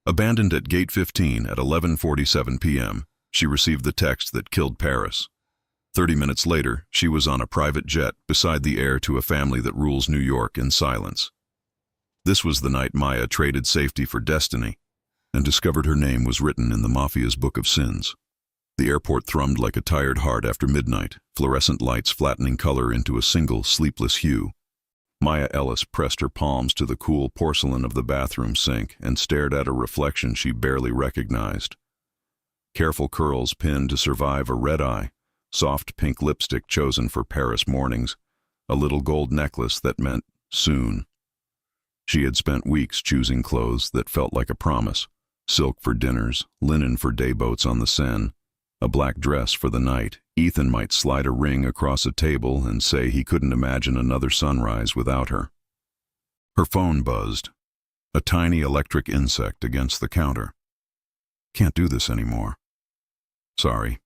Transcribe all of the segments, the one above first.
Abandoned at Gate 15 at 11:47 p.m., she received the text that killed Paris. 30 minutes later, she was on a private jet beside the heir to a family that rules New York in silence. This was the night Maya traded safety for destiny and discovered her name was written in the Mafia's book of sins. The airport thrummed like a tired heart after midnight, fluorescent lights flattening color into a single, sleepless hue. Maya Ellis pressed her palms to the cool porcelain of the bathroom sink and stared at a reflection she barely recognized. Careful curls pinned to survive a red eye, soft pink lipstick chosen for Paris mornings, a little gold necklace that meant soon. She had spent weeks choosing clothes that felt like a promise, silk for dinners, linen for day boats on the Seine, a black dress for the night. Ethan might slide a ring across a table and say he couldn't imagine another sunrise without her. Her phone buzzed, a tiny electric insect against the counter. Can't do this anymore. Sorry.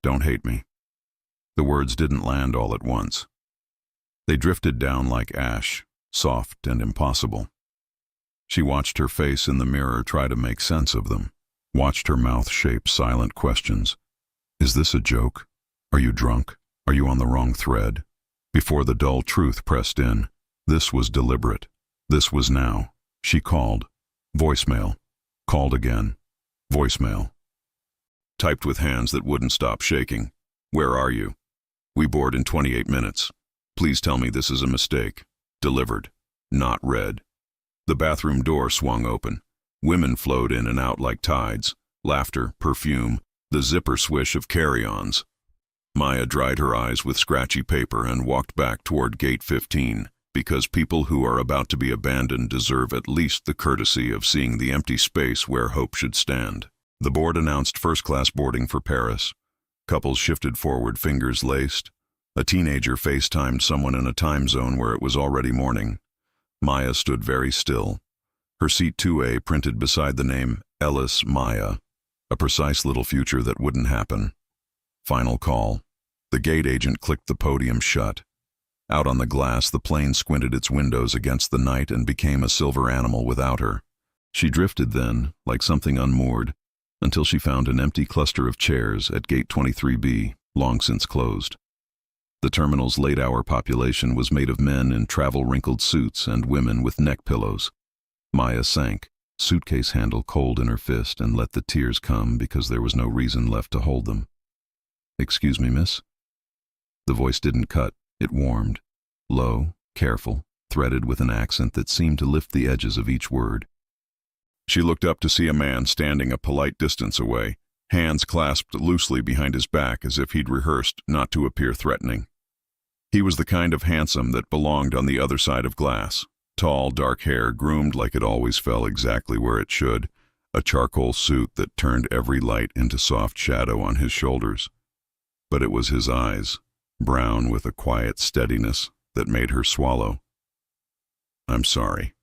Don't hate me. The words didn't land all at once. They drifted down like ash, soft and impossible. She watched her face in the mirror try to make sense of them, watched her mouth shape silent questions. Is this a joke? Are you drunk? Are you on the wrong thread? Before the dull truth pressed in, this was deliberate. This was now. She called. Voicemail. Called again. Voicemail. Typed with hands that wouldn't stop shaking. Where are you? We board in 28 minutes. Please tell me this is a mistake. Delivered. Not read. The bathroom door swung open. Women flowed in and out like tides. Laughter, perfume, the zipper swish of carry-ons. Maya dried her eyes with scratchy paper and walked back toward Gate 15, because people who are about to be abandoned deserve at least the courtesy of seeing the empty space where hope should stand. The board announced first-class boarding for Paris. Couples shifted forward, fingers laced. A teenager FaceTimed someone in a time zone where it was already morning. Maya stood very still. Her seat 2A printed beside the name Ellis Maya, a precise little future that wouldn't happen. Final call. The gate agent clicked the podium shut. Out on the glass, the plane squinted its windows against the night and became a silver animal without her. She drifted then, like something unmoored, until she found an empty cluster of chairs at Gate 23B, long since closed. The terminal's late-hour population was made of men in travel-wrinkled suits and women with neck pillows. Maya sank, suitcase handle cold in her fist, and let the tears come because there was no reason left to hold them. Excuse me, miss? The voice didn't cut, it warmed. Low, careful, threaded with an accent that seemed to lift the edges of each word. She looked up to see a man standing a polite distance away, hands clasped loosely behind his back as if he'd rehearsed not to appear threatening. He was the kind of handsome that belonged on the other side of glass. Tall, dark hair, groomed like it always fell exactly where it should, a charcoal suit that turned every light into soft shadow on his shoulders. But it was his eyes, brown with a quiet steadiness that made her swallow. I'm sorry,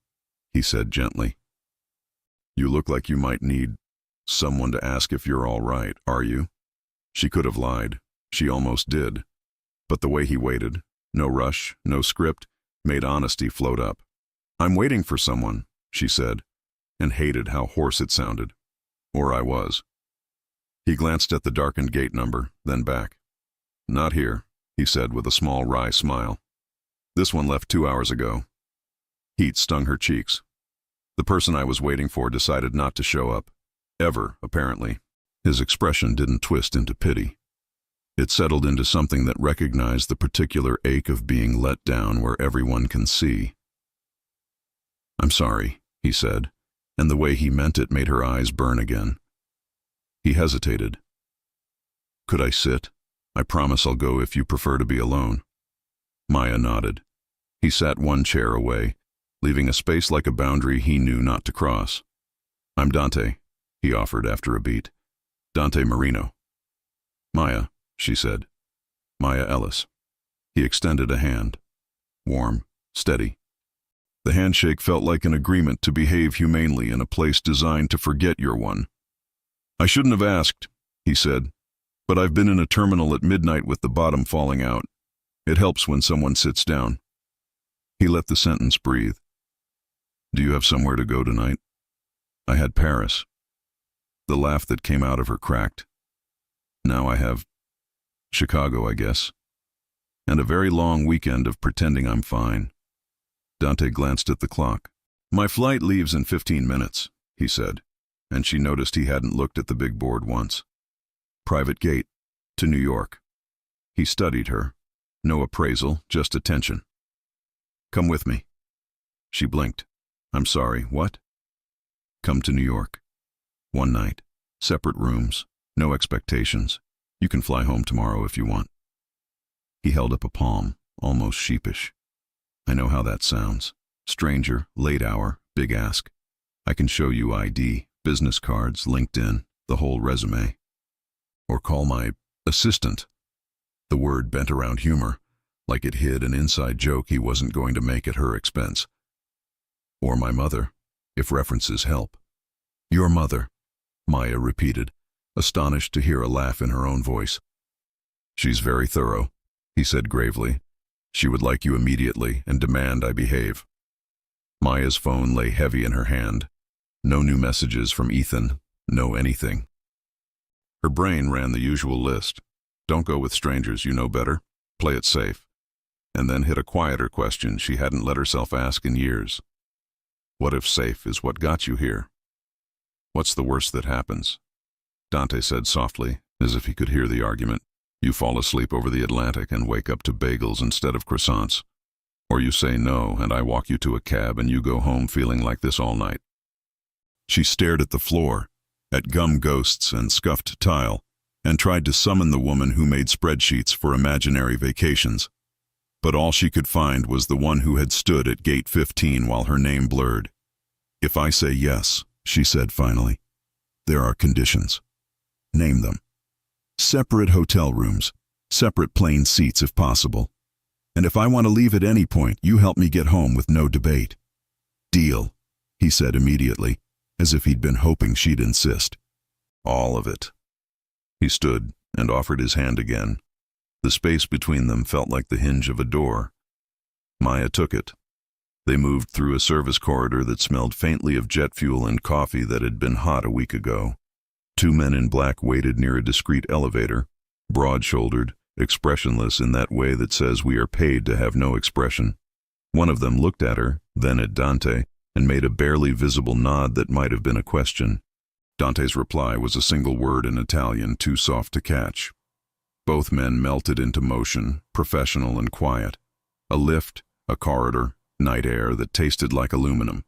he said gently. You look like you might need someone to ask if you're all right, are you? She could have lied. She almost did. But the way he waited, no rush, no script, made honesty float up. I'm waiting for someone, she said, and hated how hoarse it sounded. Or I was. He glanced at the darkened gate number, then back. Not here, he said with a small wry smile. This one left 2 hours ago. Heat stung her cheeks. The person I was waiting for decided not to show up. Ever, apparently. His expression didn't twist into pity. It settled into something that recognized the particular ache of being let down where everyone can see. I'm sorry, he said, and the way he meant it made her eyes burn again. He hesitated. Could I sit? I promise I'll go if you prefer to be alone. Maya nodded. He sat one chair away, leaving a space like a boundary he knew not to cross. I'm Dante, he offered after a beat. Dante Marino. Maya, she said. Maya Ellis. He extended a hand. Warm, steady. The handshake felt like an agreement to behave humanely in a place designed to forget you're one. I shouldn't have asked, he said, but I've been in a terminal at midnight with the bottom falling out. It helps when someone sits down. He let the sentence breathe. Do you have somewhere to go tonight? I had Paris. The laugh that came out of her cracked. Now I have Chicago, I guess. And a very long weekend of pretending I'm fine. Dante glanced at the clock. My flight leaves in 15 minutes, he said, and she noticed he hadn't looked at the big board once. Private gate, to New York. He studied her. No appraisal, just attention. Come with me. She blinked. I'm sorry, what? Come to New York. One night. Separate rooms. No expectations. You can fly home tomorrow if you want. He held up a palm, almost sheepish. I know how that sounds. Stranger, late hour, big ask. I can show you ID, business cards, LinkedIn, the whole resume. Or call my assistant. The word bent around humor, like it hid an inside joke he wasn't going to make at her expense. Or my mother, if references help. Your mother, Maya repeated, astonished to hear a laugh in her own voice. She's very thorough, he said gravely. She would like you immediately and demand I behave. Maya's phone lay heavy in her hand. No new messages from Ethan, no anything. Her brain ran the usual list. Don't go with strangers you know better. Play it safe. And then hit a quieter question she hadn't let herself ask in years. What if safe is what got you here? What's the worst that happens? Dante said softly, as if he could hear the argument. You fall asleep over the Atlantic and wake up to bagels instead of croissants. Or you say no and I walk you to a cab and you go home feeling like this all night. She stared at the floor, at gum ghosts and scuffed tile, and tried to summon the woman who made spreadsheets for imaginary vacations. But all she could find was the one who had stood at gate 15 while her name blurred. If I say yes, she said finally, there are conditions. Name them. Separate hotel rooms, separate plane seats if possible. And if I want to leave at any point, you help me get home with no debate. Deal, he said immediately, as if he'd been hoping she'd insist. All of it. He stood and offered his hand again. The space between them felt like the hinge of a door. Maya took it. They moved through a service corridor that smelled faintly of jet fuel and coffee that had been hot a week ago. Two men in black waited near a discreet elevator, broad-shouldered, expressionless in that way that says we are paid to have no expression. One of them looked at her, then at Dante, and made a barely visible nod that might have been a question. Dante's reply was a single word in Italian, too soft to catch. Both men melted into motion, professional and quiet. A lift, a corridor, night air that tasted like aluminum.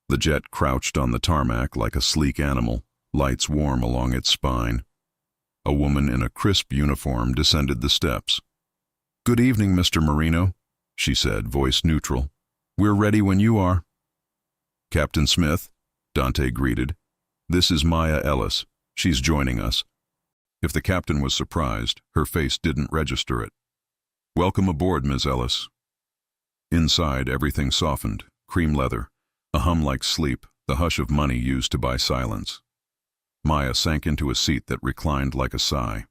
The jet crouched on the tarmac like a sleek animal, lights warm along its spine. A woman in a crisp uniform descended the steps. Good evening, Mr. Marino, she said, voice neutral. We're ready when you are. Captain Smith, Dante greeted. This is Maya Ellis. She's joining us. If the captain was surprised, her face didn't register it. Welcome aboard, Ms. Ellis. Inside, everything softened, cream leather, a hum like sleep, the hush of money used to buy silence. Maya sank into a seat that reclined like a sigh.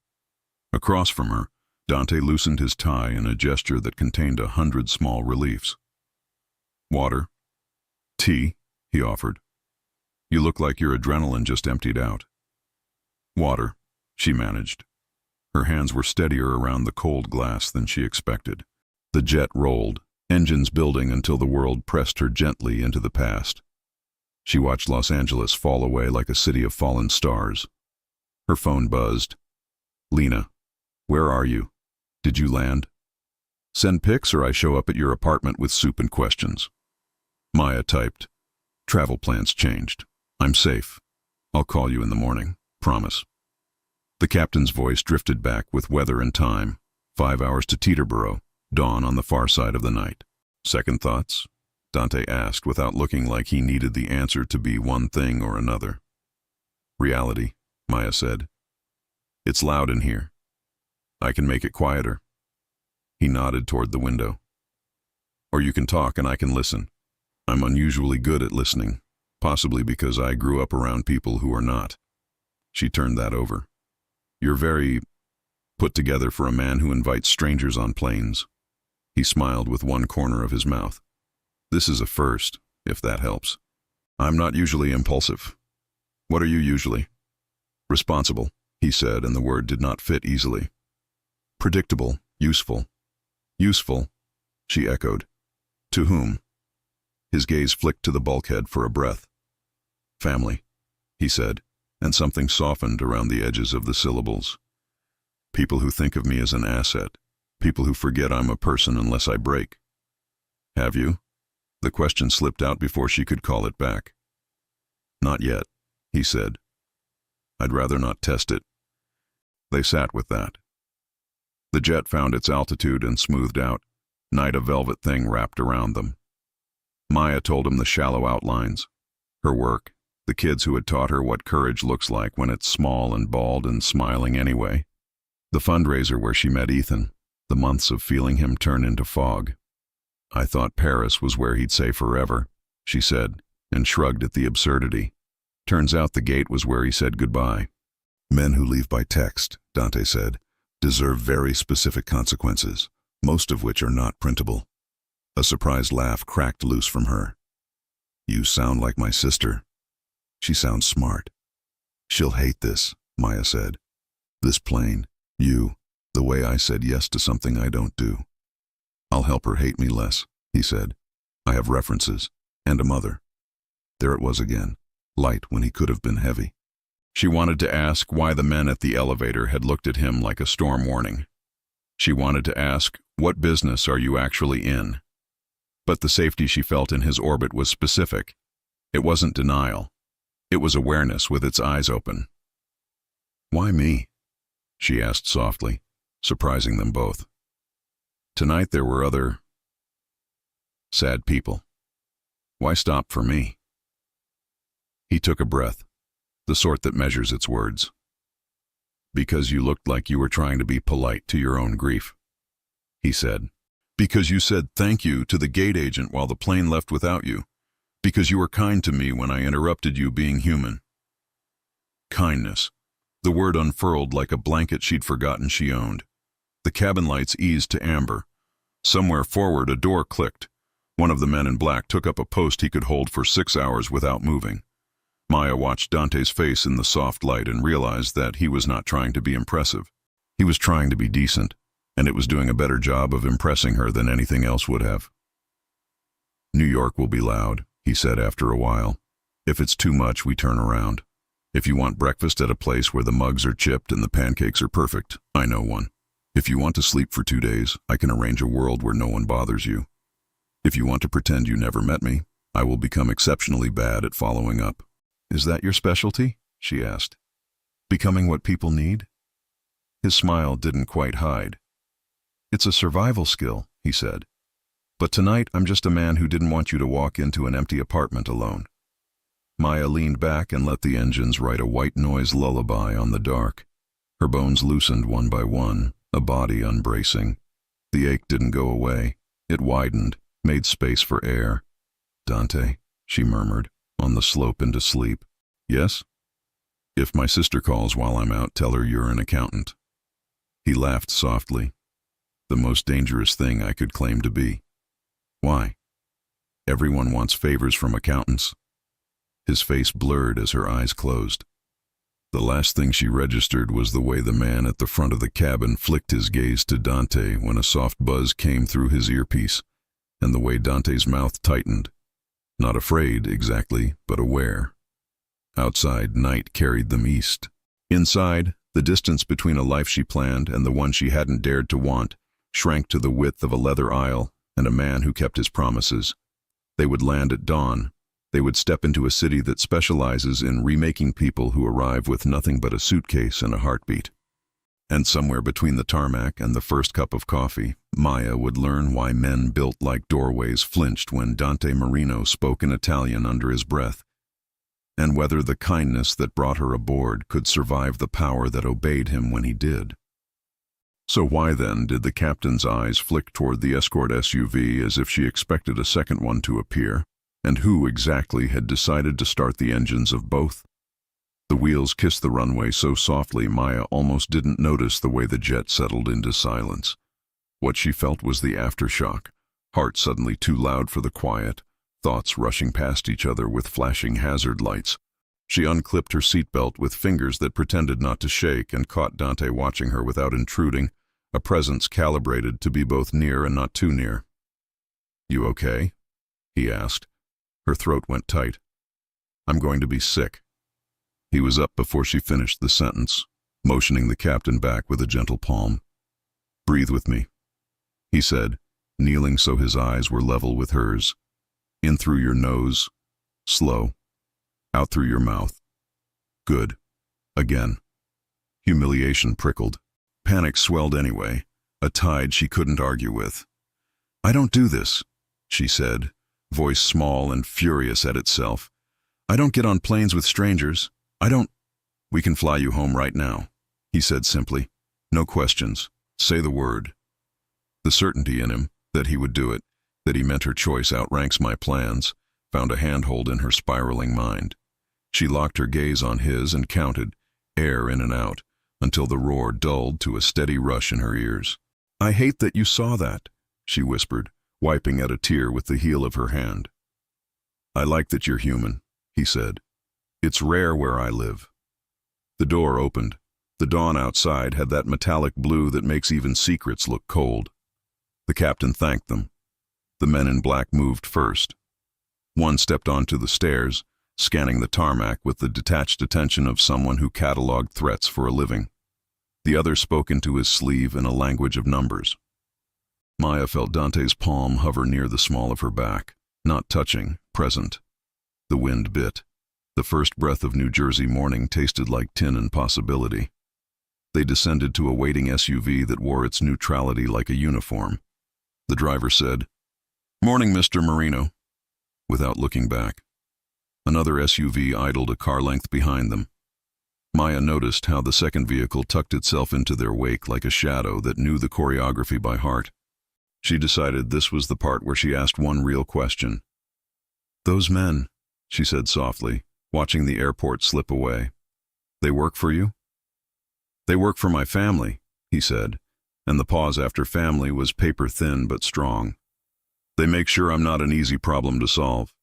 Across from her, Dante loosened his tie in a gesture that contained 100 small reliefs. Water. Tea, he offered. You look like your adrenaline just emptied out. Water, she managed. Her hands were steadier around the cold glass than she expected. The jet rolled, engines building until the world pressed her gently into the past. She watched Los Angeles fall away like a city of fallen stars. Her phone buzzed. Lena, where are you? Did you land? Send pics or I show up at your apartment with soup and questions. Maya typed. Travel plans changed. I'm safe. I'll call you in the morning. Promise. The captain's voice drifted back with weather and time. 5 hours to Teterboro, dawn on the far side of the night. Second thoughts? Dante asked without looking like he needed the answer to be one thing or another. Reality, Maya said. It's loud in here. I can make it quieter. He nodded toward the window. Or you can talk and I can listen. I'm unusually good at listening, possibly because I grew up around people who are not. She turned that over. You're very put together for a man who invites strangers on planes. He smiled with one corner of his mouth. This is a first, if that helps. I'm not usually impulsive. What are you usually? Responsible, he said, and the word did not fit easily. Predictable, useful. Useful, she echoed. To whom? His gaze flicked to the bulkhead for a breath. Family, he said, and something softened around the edges of the syllables. People who think of me as an asset. People who forget I'm a person unless I break. Have you? The question slipped out before she could call it back. Not yet, he said. I'd rather not test it. They sat with that. The jet found its altitude and smoothed out, night a velvet thing wrapped around them. Maya told him the shallow outlines, her work, the kids who had taught her what courage looks like when it's small and bald and smiling anyway. The fundraiser where she met Ethan, the months of feeling him turn into fog. I thought Paris was where he'd say forever, she said, and shrugged at the absurdity. Turns out the gate was where he said goodbye. Men who leave by text, Dante said, deserve very specific consequences, most of which are not printable. A surprised laugh cracked loose from her. You sound like my sister. She sounds smart. She'll hate this, Maya said. This plane, you, the way I said yes to something I don't do. I'll help her hate me less, he said. I have references, and a mother. There it was again, light when he could have been heavy. She wanted to ask why the men at the elevator had looked at him like a storm warning. She wanted to ask, what business are you actually in? But the safety she felt in his orbit was specific. It wasn't denial. It was awareness with its eyes open. Why me? She asked softly, surprising them both. Tonight there were other sad people. Why stop for me? He took a breath, the sort that measures its words. Because you looked like you were trying to be polite to your own grief, he said. Because you said thank you to the gate agent while the plane left without you. Because you were kind to me when I interrupted you being human. Kindness. The word unfurled like a blanket she'd forgotten she owned. The cabin lights eased to amber. Somewhere forward a door clicked. One of the men in black took up a post he could hold for 6 hours without moving. Maya watched Dante's face in the soft light and realized that he was not trying to be impressive. He was trying to be decent, and it was doing a better job of impressing her than anything else would have. New York will be loud, he said after a while. If it's too much, we turn around. If you want breakfast at a place where the mugs are chipped and the pancakes are perfect, I know one. If you want to sleep for 2 days, I can arrange a world where no one bothers you. If you want to pretend you never met me, I will become exceptionally bad at following up. Is that your specialty? She asked. Becoming what people need? His smile didn't quite hide. It's a survival skill, he said. But tonight I'm just a man who didn't want you to walk into an empty apartment alone. Maya leaned back and let the engines write a white noise lullaby on the dark. Her bones loosened one by one, a body unbracing. The ache didn't go away. It widened, made space for air. Dante, she murmured, on the slope into sleep. Yes? If my sister calls while I'm out, tell her you're an accountant. He laughed softly. The most dangerous thing I could claim to be. Why? Everyone wants favors from accountants. His face blurred as her eyes closed. The last thing she registered was the way the man at the front of the cabin flicked his gaze to Dante when a soft buzz came through his earpiece, and the way Dante's mouth tightened. Not afraid, exactly, but aware. Outside, night carried them east. Inside, the distance between a life she planned and the one she hadn't dared to want shrank to the width of a leather aisle and a man who kept his promises. They would land at dawn. They would step into a city that specializes in remaking people who arrive with nothing but a suitcase and a heartbeat. And somewhere between the tarmac and the first cup of coffee, Maya would learn why men built like doorways flinched when Dante Marino spoke in Italian under his breath, and whether the kindness that brought her aboard could survive the power that obeyed him when he did. So why then did the captain's eyes flick toward the escort SUV as if she expected a second one to appear? And who exactly had decided to start the engines of both? The wheels kissed the runway so softly Maya almost didn't notice the way the jet settled into silence. What she felt was the aftershock, heart suddenly too loud for the quiet, thoughts rushing past each other with flashing hazard lights. She unclipped her seatbelt with fingers that pretended not to shake and caught Dante watching her without intruding, a presence calibrated to be both near and not too near. "You okay?" he asked. Her throat went tight. "I'm going to be sick." He was up before she finished the sentence, motioning the captain back with a gentle palm. "Breathe with me," he said, kneeling so his eyes were level with hers. "In through your nose, slow. Out through your mouth. Good. Again." Humiliation prickled. Panic swelled anyway, a tide she couldn't argue with. "I don't do this," she said, voice small and furious at itself. "I don't get on planes with strangers. I don't—" "We can fly you home right now," he said simply. "No questions. Say the word." The certainty in him, that he would do it, that he meant her choice outranks my plans, found a handhold in her spiraling mind. She locked her gaze on his and counted, air in and out, until the roar dulled to a steady rush in her ears. "I hate that you saw that," she whispered, wiping at a tear with the heel of her hand. "I like that you're human," he said. "It's rare where I live." The door opened. The dawn outside had that metallic blue that makes even secrets look cold. The captain thanked them. The men in black moved first. One stepped onto the stairs, scanning the tarmac with the detached attention of someone who cataloged threats for a living. The other spoke into his sleeve in a language of numbers. Maya felt Dante's palm hover near the small of her back, not touching, present. The wind bit. The first breath of New Jersey morning tasted like tin and possibility. They descended to a waiting SUV that wore its neutrality like a uniform. The driver said, "Morning, Mr. Marino," without looking back. Another SUV idled a car length behind them. Maya noticed how the second vehicle tucked itself into their wake like a shadow that knew the choreography by heart. She decided this was the part where she asked one real question. "Those men," she said softly, watching the airport slip away. "They work for you?" "They work for my family," he said, and the pause after family was paper thin but strong. "They make sure I'm not an easy problem to solve."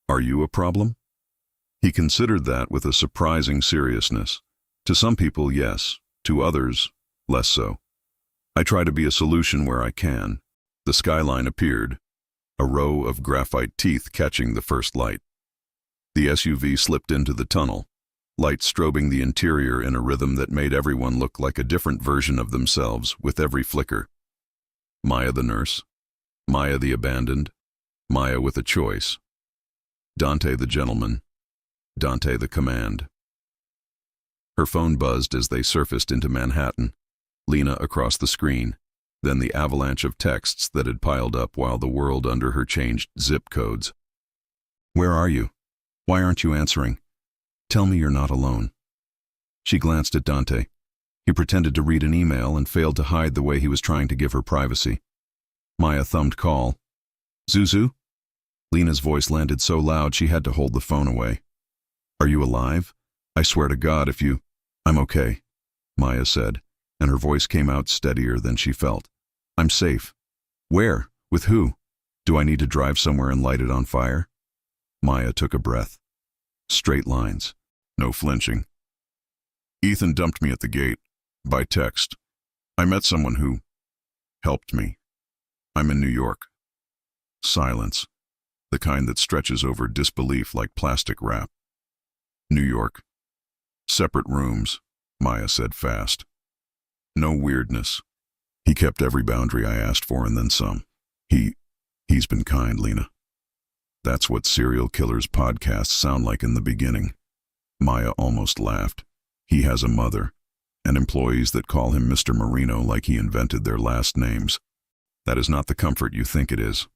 "Are you a problem?" He considered that with a surprising seriousness. To some people, yes. To others, less so. "I try to be a solution where I can." The skyline appeared, a row of graphite teeth catching the first light. The SUV slipped into the tunnel, light strobing the interior in a rhythm that made everyone look like a different version of themselves with every flicker. Maya the nurse, Maya the abandoned, Maya with a choice. Dante the gentleman, Dante the command. Her phone buzzed as they surfaced into Manhattan, Lena across the screen, then the avalanche of texts that had piled up while the world under her changed zip codes. "Where are you? Why aren't you answering? Tell me you're not alone." She glanced at Dante. He pretended to read an email and failed to hide the way he was trying to give her privacy. Maya thumbed call. "Zuzu?" Lena's voice landed so loud she had to hold the phone away. "Are you alive? I swear to God if you—" "I'm okay," Maya said, and her voice came out steadier than she felt. "I'm safe." "Where? With who? Do I need to drive somewhere and light it on fire?" Maya took a breath. Straight lines. No flinching. "Ethan dumped me at the gate. By text. I met someone who helped me. I'm in New York." Silence. The kind that stretches over disbelief like plastic wrap. "New York. Separate rooms," Maya said fast. "No weirdness. He kept every boundary I asked for and then some. He's been kind, Lena." That's what serial killers' podcasts sound like in the beginning. Maya almost laughed. He has a mother, and employees that call him Mr. Marino like he invented their last names. That is not the comfort you think it is.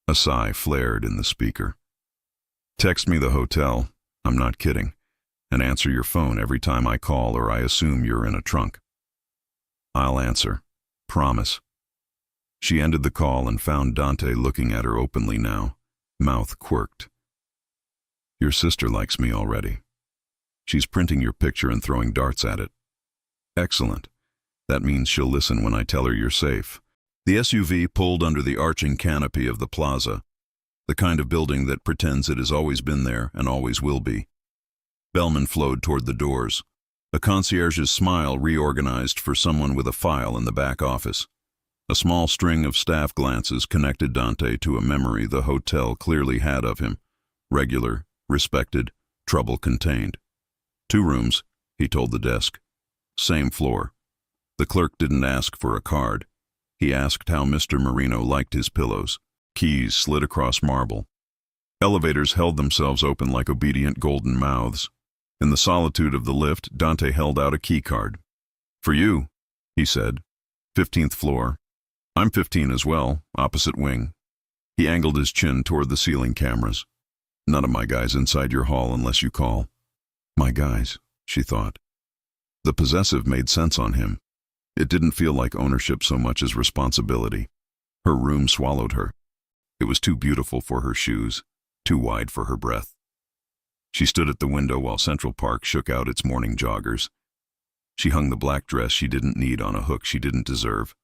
A sigh flared in the speaker. "Text me the hotel, I'm not kidding, and answer your phone every time I call or I assume you're in a trunk." "I'll answer. Promise." She ended the call and found Dante looking at her openly now, mouth quirked. "Your sister likes me already. She's printing your picture and throwing darts at it." "Excellent. That means she'll listen when I tell her you're safe." The SUV pulled under the arching canopy of the plaza. The kind of building that pretends it has always been there and always will be. Bellman flowed toward the doors. A concierge's smile reorganized for someone with a file in the back office. A small string of staff glances connected Dante to a memory the hotel clearly had of him. Regular, respected, trouble contained. 2 rooms, he told the desk. Same floor. The clerk didn't ask for a card. He asked how Mr. Marino liked his pillows. Keys slid across marble. Elevators held themselves open like obedient golden mouths. In the solitude of the lift, Dante held out a key card. "For you," he said. 15th floor. "I'm 15 as well, opposite wing." He angled his chin toward the ceiling cameras. "None of my guys inside your hall unless you call." My guys, she thought. The possessive made sense on him. It didn't feel like ownership so much as responsibility. Her room swallowed her. It was too beautiful for her shoes, too wide for her breath. She stood at the window while Central Park shook out its morning joggers. She hung the black dress she didn't need on a hook she didn't deserve.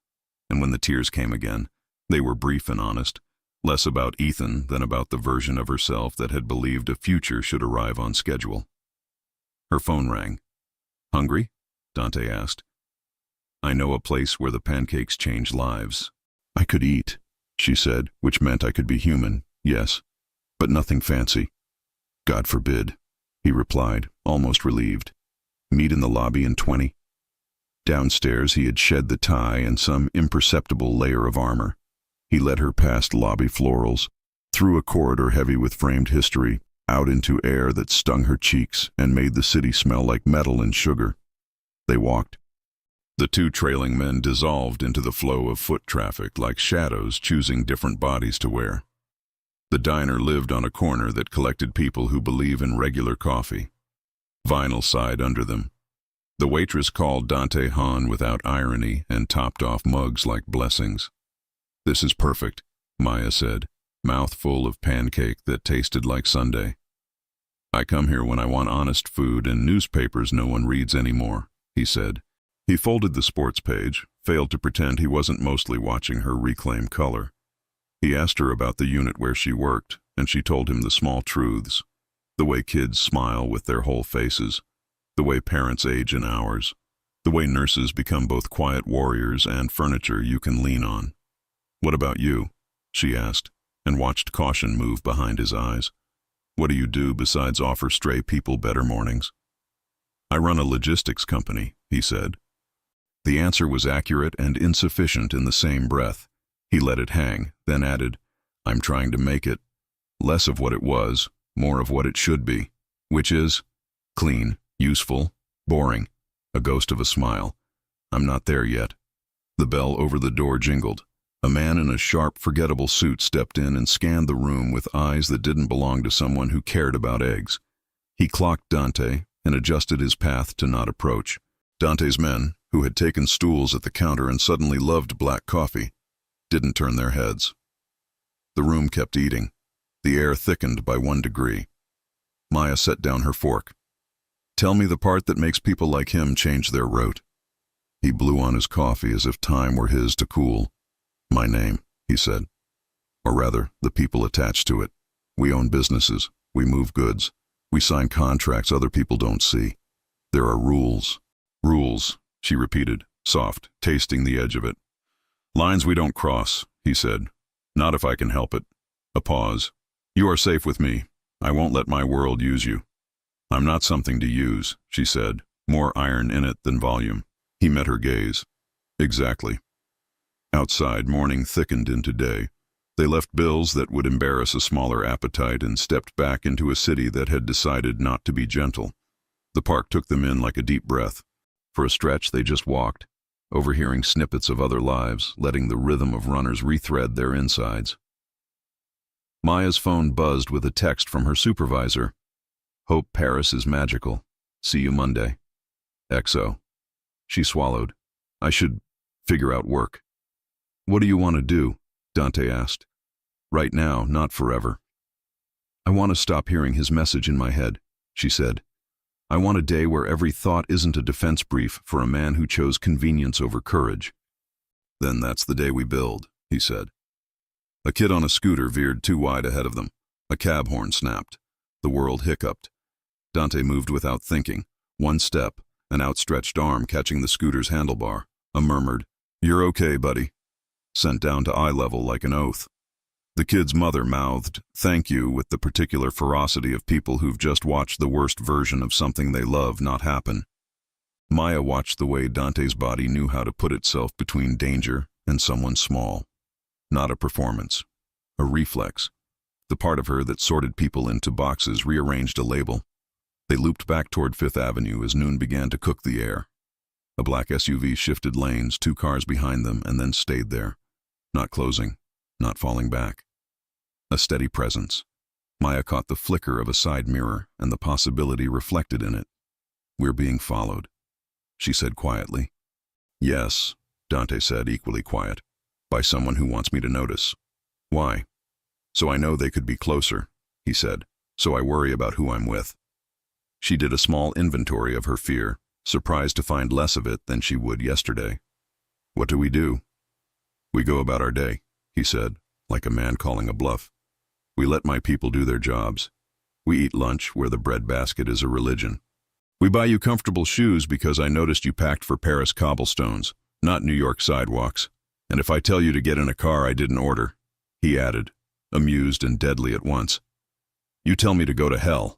And when the tears came again, they were brief and honest, less about Ethan than about the version of herself that had believed a future should arrive on schedule. Her phone rang. "Hungry?" Dante asked. "I know a place where the pancakes change lives." "I could eat," she said, which meant I could be human, yes, but nothing fancy. "God forbid," he replied, almost relieved. "Meet in the lobby in 20. Downstairs he had shed the tie and some imperceptible layer of armor. He led her past lobby florals, through a corridor heavy with framed history, out into air that stung her cheeks and made the city smell like metal and sugar. They walked. The 2 trailing men dissolved into the flow of foot traffic like shadows choosing different bodies to wear. The diner lived on a corner that collected people who believe in regular coffee. Vinyl sighed under them. The waitress called Dante Han without irony and topped off mugs like blessings. "This is perfect," Maya said, mouth full of pancake that tasted like Sunday. "I come here when I want honest food and newspapers no one reads anymore," he said. He folded the sports page, failed to pretend he wasn't mostly watching her reclaim color. He asked her about the unit where she worked, and she told him the small truths. The way kids smile with their whole faces, the way parents age in hours, the way nurses become both quiet warriors and furniture you can lean on. "What about you?" she asked, and watched caution move behind his eyes. "What do you do besides offer stray people better mornings?" "I run a logistics company," he said. The answer was accurate and insufficient in the same breath. He let it hang, then added, "I'm trying to make it less of what it was, more of what it should be, which is clean, useful, boring." A ghost of a smile. "I'm not there yet." The bell over the door jingled. A man in a sharp, forgettable suit stepped in and scanned the room with eyes that didn't belong to someone who cared about eggs. He clocked Dante and adjusted his path to not approach. Dante's men, who had taken stools at the counter and suddenly loved black coffee, didn't turn their heads. The room kept eating. The air thickened by 1 degree. Maya set down her fork. "Tell me the part that makes people like him change their route." He blew on his coffee as if time were his to cool. "My name," he said. "Or rather, the people attached to it. We own businesses. We move goods. We sign contracts other people don't see. There are rules." "Rules," she repeated, soft, tasting the edge of it. "Lines we don't cross," he said. "Not if I can help it." A pause. "You are safe with me. I won't let my world use you." "I'm not something to use," she said, more iron in it than volume. He met her gaze. "Exactly." Outside, morning thickened into day. They left bills that would embarrass a smaller appetite and stepped back into a city that had decided not to be gentle. The park took them in like a deep breath. For a stretch, they just walked, overhearing snippets of other lives, letting the rhythm of runners rethread their insides. Maya's phone buzzed with a text from her supervisor. "Hope Paris is magical. See you Monday. XO." She swallowed. "I should figure out work." "What do you want to do?" Dante asked. "Right now, not forever." "I want to stop hearing his message in my head," she said. "I want a day where every thought isn't a defense brief for a man who chose convenience over courage." "Then that's the day we build," he said. A kid on a scooter veered too wide ahead of them. A cab horn snapped. The world hiccuped. Dante moved without thinking. One step, an outstretched arm catching the scooter's handlebar. A murmured, "You're okay, buddy," sent down to eye level like an oath. The kid's mother mouthed, "Thank you," with the particular ferocity of people who've just watched the worst version of something they love not happen. Maya watched the way Dante's body knew how to put itself between danger and someone small. Not a performance. A reflex. The part of her that sorted people into boxes rearranged a label. They looped back toward Fifth Avenue as noon began to cook the air. A black SUV shifted lanes, 2 cars behind them, and then stayed there. Not closing, not falling back. A steady presence. Maya caught the flicker of a side mirror and the possibility reflected in it. "We're being followed," she said quietly. "Yes," Dante said, equally quiet. "By someone who wants me to notice." "Why?" "So I know they could be closer," he said. "So I worry about who I'm with." She did a small inventory of her fear, surprised to find less of it than she would yesterday. "What do? We go about our day," he said, like a man calling a bluff. "We let my people do their jobs. We eat lunch where the breadbasket is a religion. We buy you comfortable shoes because I noticed you packed for Paris cobblestones, not New York sidewalks. And if I tell you to get in a car I didn't order," he added, amused and deadly at once, "you tell me to go to hell."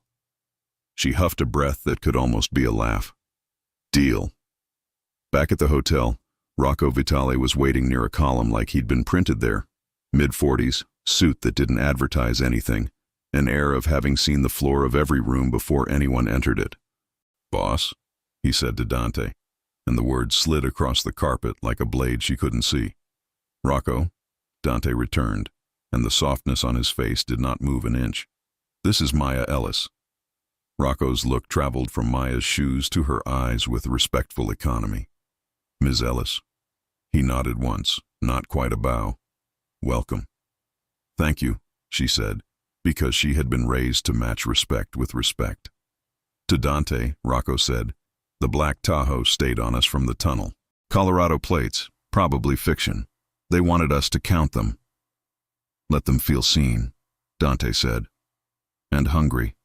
She huffed a breath that could almost be a laugh. "Deal." Back at the hotel, Rocco Vitale was waiting near a column like he'd been printed there. Mid-40s, suit that didn't advertise anything, an air of having seen the floor of every room before anyone entered it. "Boss," he said to Dante, and the words slid across the carpet like a blade she couldn't see. "Rocco," Dante returned, and the softness on his face did not move an inch. "This is Maya Ellis." Rocco's look traveled from Maya's shoes to her eyes with respectful economy. "Ms. Ellis." He nodded once, not quite a bow. "Welcome." "Thank you," she said, because she had been raised to match respect with respect. To Dante, Rocco said, "The black Tahoe stayed on us from the tunnel. Colorado plates, probably fiction. They wanted us to count them." "Let them feel seen," Dante said. "And hungry."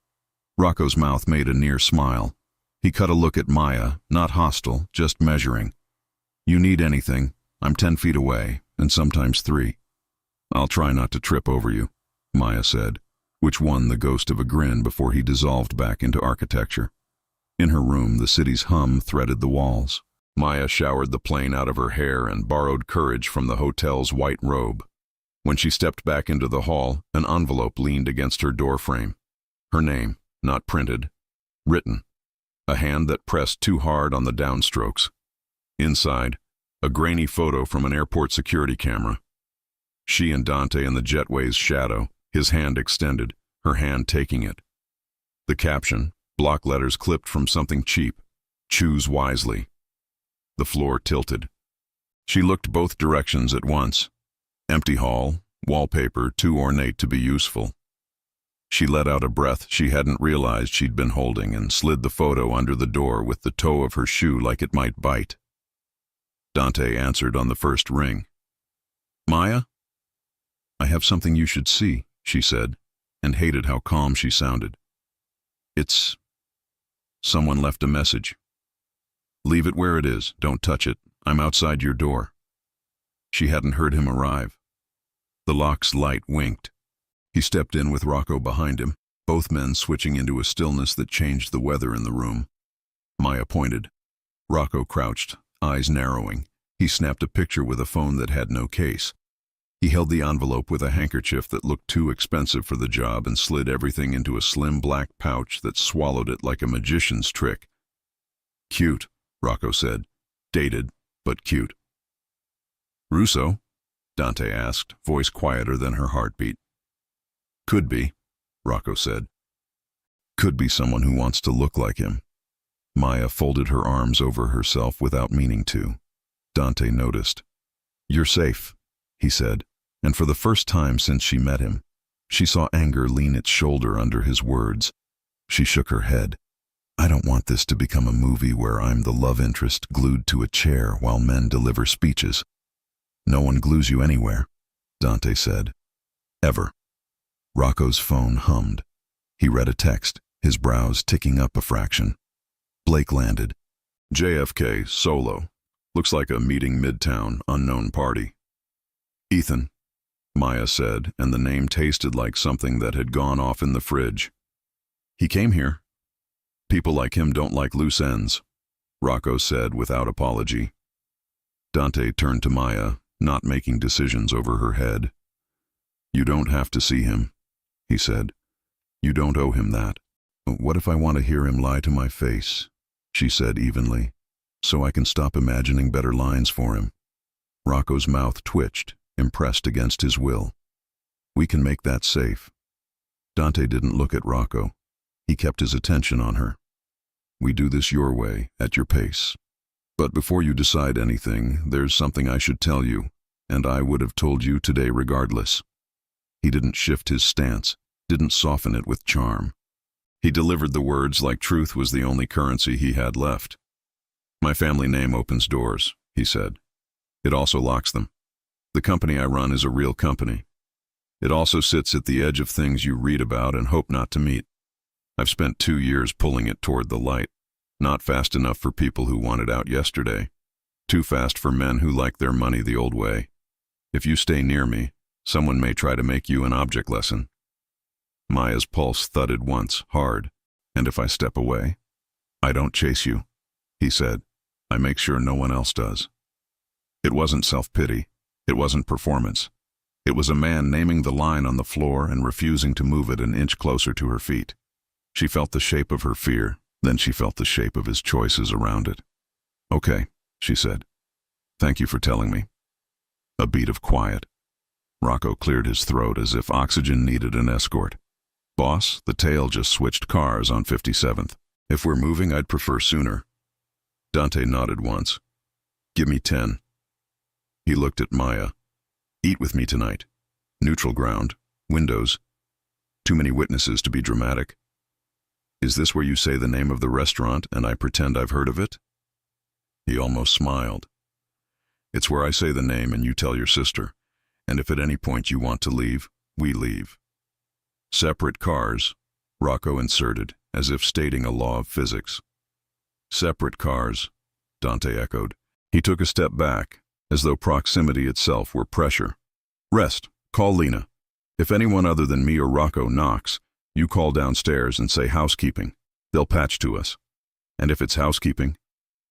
Rocco's mouth made a near smile. He cut a look at Maya, not hostile, just measuring. "You need anything, I'm 10 feet away, and sometimes 3. "I'll try not to trip over you," Maya said, which won the ghost of a grin before he dissolved back into architecture. In her room, the city's hum threaded the walls. Maya showered the plane out of her hair and borrowed courage from the hotel's white robe. When she stepped back into the hall, an envelope leaned against her doorframe. Her name, not printed, written. A hand that pressed too hard on the downstrokes. Inside, a grainy photo from an airport security camera. She and Dante in the jetway's shadow, his hand extended, her hand taking it. The caption, block letters clipped from something cheap, "Choose wisely." The floor tilted. She looked both directions at once. Empty hall, wallpaper too ornate to be useful. She let out a breath she hadn't realized she'd been holding and slid the photo under the door with the toe of her shoe like it might bite. Dante answered on the first ring. "Maya?" "I have something you should see," she said, and hated how calm she sounded. "It's... someone left a message." "Leave it where it is, don't touch it, I'm outside your door." She hadn't heard him arrive. The lock's light winked. He stepped in with Rocco behind him, both men switching into a stillness that changed the weather in the room. Maya pointed. Rocco crouched, eyes narrowing. He snapped a picture with a phone that had no case. He held the envelope with a handkerchief that looked too expensive for the job and slid everything into a slim black pouch that swallowed it like a magician's trick. "Cute," Rocco said. "Dated, but cute." "Russo?" Dante asked, voice quieter than her heartbeat. "Could be," Rocco said. "Could be someone who wants to look like him." Maya folded her arms over herself without meaning to. Dante noticed. "You're safe," he said, and for the first time since she met him, she saw anger lean its shoulder under his words. She shook her head. "I don't want this to become a movie where I'm the love interest glued to a chair while men deliver speeches." "No one glues you anywhere," Dante said. Ever. Rocco's phone hummed. He read a text, his brows ticking up a fraction. Blake landed. JFK, solo. Looks like a meeting midtown, unknown party. Ethan, Maya said, and the name tasted like something that had gone off in the fridge. He came here. People like him don't like loose ends, Rocco said without apology. Dante turned to Maya, not making decisions over her head. You don't have to see him, he said. You don't owe him that. What if I want to hear him lie to my face? She said evenly, so I can stop imagining better lines for him. Rocco's mouth twitched, impressed against his will. We can make that safe. Dante didn't look at Rocco. He kept his attention on her. We do this your way, at your pace. But before you decide anything, there's something I should tell you, and I would have told you today regardless. He didn't shift his stance, didn't soften it with charm. He delivered the words like truth was the only currency he had left. My family name opens doors, he said. It also locks them. The company I run is a real company. It also sits at the edge of things you read about and hope not to meet. I've spent 2 years pulling it toward the light. Not fast enough for people who want it out yesterday. Too fast for men who like their money the old way. If you stay near me, someone may try to make you an object lesson. Maya's pulse thudded once, hard. And if I step away? I don't chase you, he said. I make sure no one else does. It wasn't self-pity. It wasn't performance. It was a man naming the line on the floor and refusing to move it an inch closer to her feet. She felt the shape of her fear, then she felt the shape of his choices around it. Okay, she said. Thank you for telling me. A beat of quiet. Rocco cleared his throat as if oxygen needed an escort. Boss, the tail just switched cars on 57th. If we're moving, I'd prefer sooner. Dante nodded once. Give me 10. He looked at Maya. Eat with me tonight. Neutral ground. Windows. Too many witnesses to be dramatic. Is this where you say the name of the restaurant and I pretend I've heard of it? He almost smiled. It's where I say the name and you tell your sister. And if at any point you want to leave, we leave. Separate cars, Rocco inserted, as if stating a law of physics. Separate cars, Dante echoed. He took a step back, as though proximity itself were pressure. Rest, call Lena. If anyone other than me or Rocco knocks, you call downstairs and say housekeeping. They'll patch to us. And if it's housekeeping,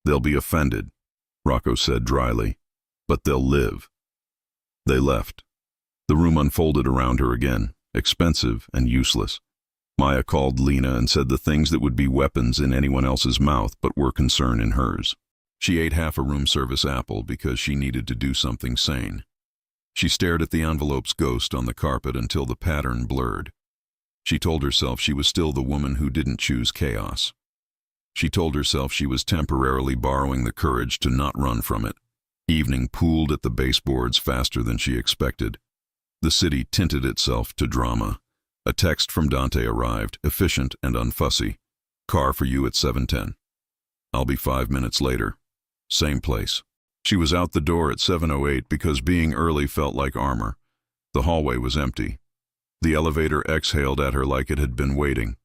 they'll be offended, Rocco said dryly. But they'll live. They left. The room unfolded around her again, expensive and useless. Maya called Lena and said the things that would be weapons in anyone else's mouth but were concern in hers. She ate half a room service apple because she needed to do something sane. She stared at the envelope's ghost on the carpet until the pattern blurred. She told herself she was still the woman who didn't choose chaos. She told herself she was temporarily borrowing the courage to not run from it. Evening pooled at the baseboards faster than she expected. The city tinted itself to drama. A text from Dante arrived, efficient and unfussy. Car for you at 7:10. I'll be 5 minutes later. Same place. She was out the door at 7:08 because being early felt like armor. The hallway was empty. The elevator exhaled at her like it had been waiting.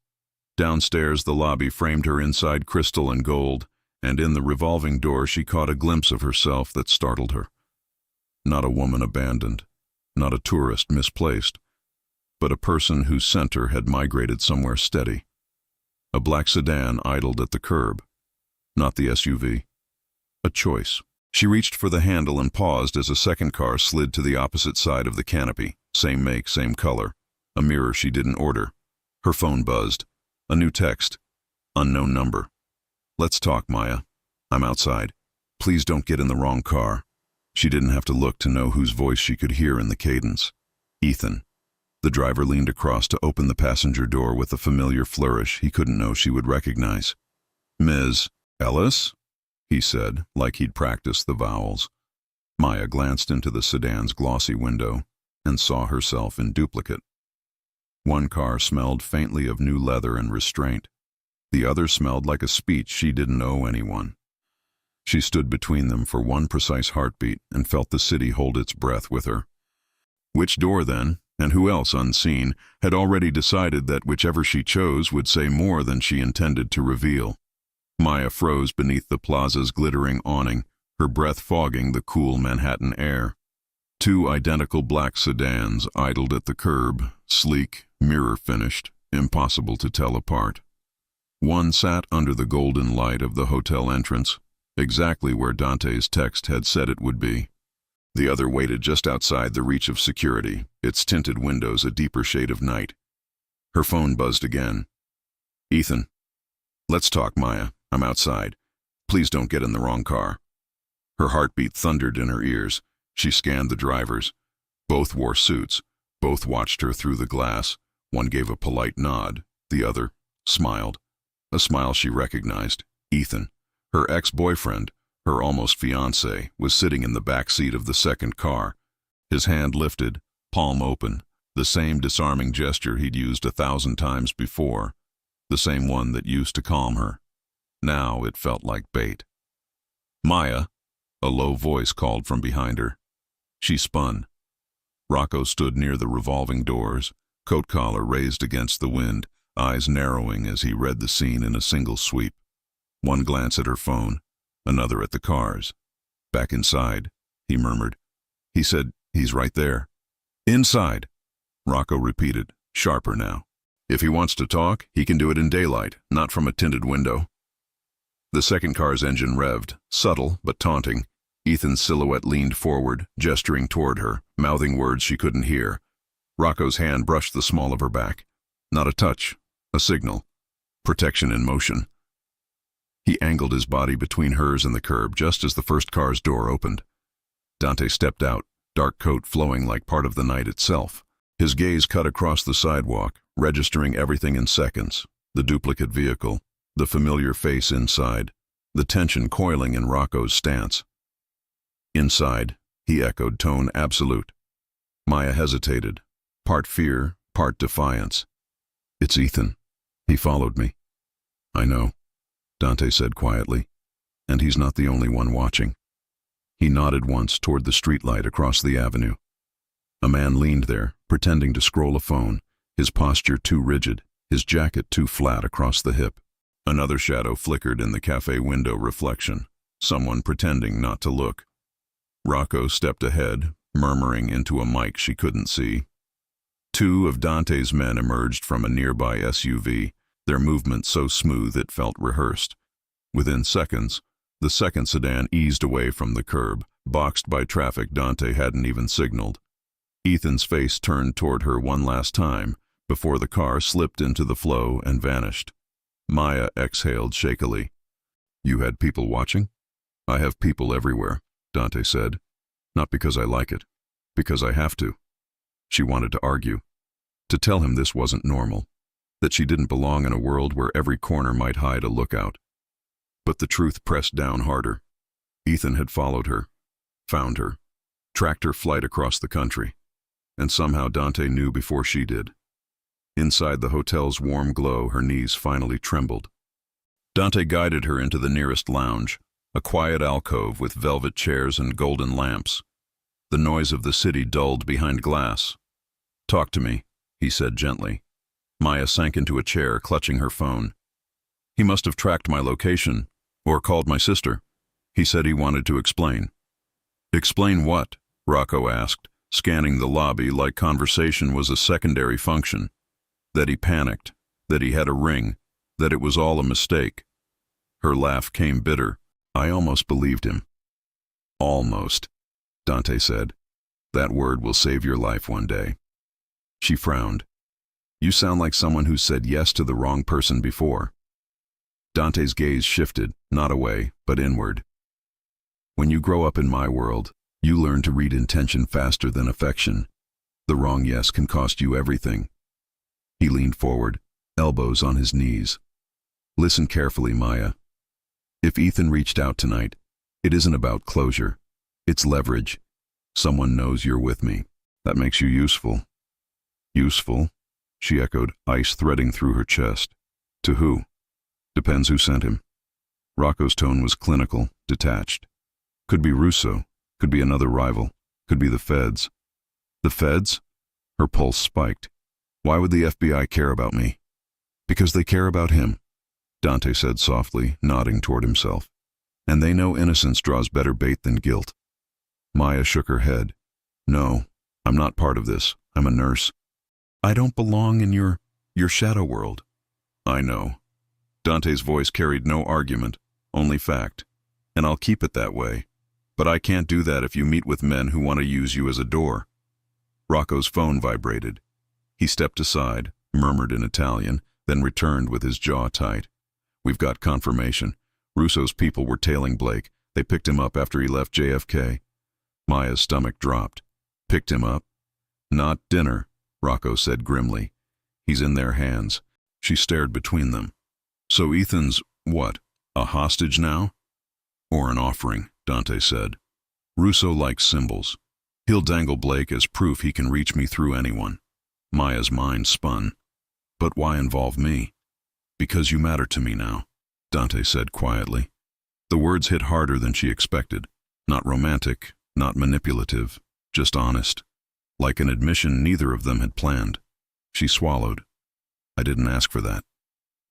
Downstairs, the lobby framed her inside crystal and gold, and in the revolving door she caught a glimpse of herself that startled her. Not a woman abandoned, not a tourist misplaced, but a person whose center had migrated somewhere steady. A black sedan idled at the curb, not the SUV. A choice. She reached for the handle and paused as a second car slid to the opposite side of the canopy. Same make, same color. A mirror she didn't order. Her phone buzzed. A new text. Unknown number. Let's talk, Maya. I'm outside. Please don't get in the wrong car. She didn't have to look to know whose voice she could hear in the cadence. Ethan. The driver leaned across to open the passenger door with a familiar flourish he couldn't know she would recognize. Ms. Ellis? He said, like he'd practiced the vowels. Maya glanced into the sedan's glossy window and saw herself in duplicate. One car smelled faintly of new leather and restraint. The other smelled like a speech she didn't owe anyone. She stood between them for one precise heartbeat and felt the city hold its breath with her. Which door, then? And who else, unseen, had already decided that whichever she chose would say more than she intended to reveal. Maya froze beneath the plaza's glittering awning, her breath fogging the cool Manhattan air. Two identical black sedans idled at the curb, sleek, mirror-finished, impossible to tell apart. One sat under the golden light of the hotel entrance, exactly where Dante's text had said it would be. The other waited just outside the reach of security, its tinted windows a deeper shade of night. Her phone buzzed again. "Ethan." "Let's talk, Maya. I'm outside. Please don't get in the wrong car." Her heartbeat thundered in her ears. She scanned the drivers. Both wore suits. Both watched her through the glass. One gave a polite nod. The other smiled. A smile she recognized. Ethan, her ex-boyfriend, her almost fiancé, was sitting in the back seat of the second car. His hand lifted, palm open, the same disarming gesture he'd used 1,000 times before, the same one that used to calm her. Now it felt like bait. "Maya," a low voice called from behind her. She spun. Rocco stood near the revolving doors, coat collar raised against the wind, eyes narrowing as he read the scene in a single sweep. One glance at her phone, another at the cars. "Back inside," he murmured. "He said he's right there." "Inside," Rocco repeated, sharper now. "If he wants to talk, he can do it in daylight, not from a tinted window." The second car's engine revved, subtle but taunting. Ethan's silhouette leaned forward, gesturing toward her, mouthing words she couldn't hear. Rocco's hand brushed the small of her back. Not a touch, a signal. Protection in motion. He angled his body between hers and the curb just as the first car's door opened. Dante stepped out, dark coat flowing like part of the night itself. His gaze cut across the sidewalk, registering everything in seconds. The duplicate vehicle, the familiar face inside, the tension coiling in Rocco's stance. "Inside," he echoed, tone absolute. Maya hesitated, part fear, part defiance. "It's Ethan. He followed me." "I know," Dante said quietly, "and he's not the only one watching." He nodded once toward the streetlight across the avenue. A man leaned there, pretending to scroll a phone, his posture too rigid, his jacket too flat across the hip. Another shadow flickered in the cafe window reflection, someone pretending not to look. Rocco stepped ahead, murmuring into a mic she couldn't see. Two of Dante's men emerged from a nearby SUV, their movement so smooth it felt rehearsed. Within seconds, the second sedan eased away from the curb, boxed by traffic Dante hadn't even signaled. Ethan's face turned toward her one last time, before the car slipped into the flow and vanished. Maya exhaled shakily. "You had people watching?" "I have people everywhere," Dante said. "Not because I like it, because I have to." She wanted to argue, to tell him this wasn't normal, that she didn't belong in a world where every corner might hide a lookout. But the truth pressed down harder. Ethan had followed her, found her, tracked her flight across the country, and somehow Dante knew before she did. Inside the hotel's warm glow, her knees finally trembled. Dante guided her into the nearest lounge, a quiet alcove with velvet chairs and golden lamps. The noise of the city dulled behind glass. "Talk to me," he said gently. Maya sank into a chair, clutching her phone. "He must have tracked my location, or called my sister. He said he wanted to explain." "Explain what?" Rocco asked, scanning the lobby like conversation was a secondary function. That he panicked, that he had a ring, that it was all a mistake. Her laugh came bitter. "I almost believed him." "Almost," Dante said. "That word will save your life one day." She frowned. "You sound like someone who said yes to the wrong person before." Dante's gaze shifted, not away, but inward. "When you grow up in my world, you learn to read intention faster than affection. The wrong yes can cost you everything." He leaned forward, elbows on his knees. "Listen carefully, Maya. If Ethan reached out tonight, it isn't about closure. It's leverage. Someone knows you're with me. That makes you useful." "Useful?" she echoed, ice threading through her chest. "To who?" "Depends who sent him." Rocco's tone was clinical, detached. "Could be Russo, could be another rival, could be the feds." "The feds?" Her pulse spiked. Why would the FBI care about me? Because they care about him, Dante said softly, nodding toward himself. And they know innocence draws better bait than guilt. Maya shook her head. No, I'm not part of this. I'm a nurse. I don't belong in your shadow world. I know. Dante's voice carried no argument, only fact. And I'll keep it that way. But I can't do that if you meet with men who want to use you as a door. Rocco's phone vibrated. He stepped aside, murmured in Italian, then returned with his jaw tight. We've got confirmation. Russo's people were tailing Blake. They picked him up after he left JFK. Maya's stomach dropped. Picked him up? Not dinner, Rocco said grimly. He's in their hands. She stared between them. So Ethan's, what, a hostage now? Or an offering, Dante said. Russo likes symbols. He'll dangle Blake as proof he can reach me through anyone. Maya's mind spun. But why involve me? Because you matter to me now, Dante said quietly. The words hit harder than she expected. Not romantic, not manipulative, just honest. Like an admission neither of them had planned. She swallowed. I didn't ask for that.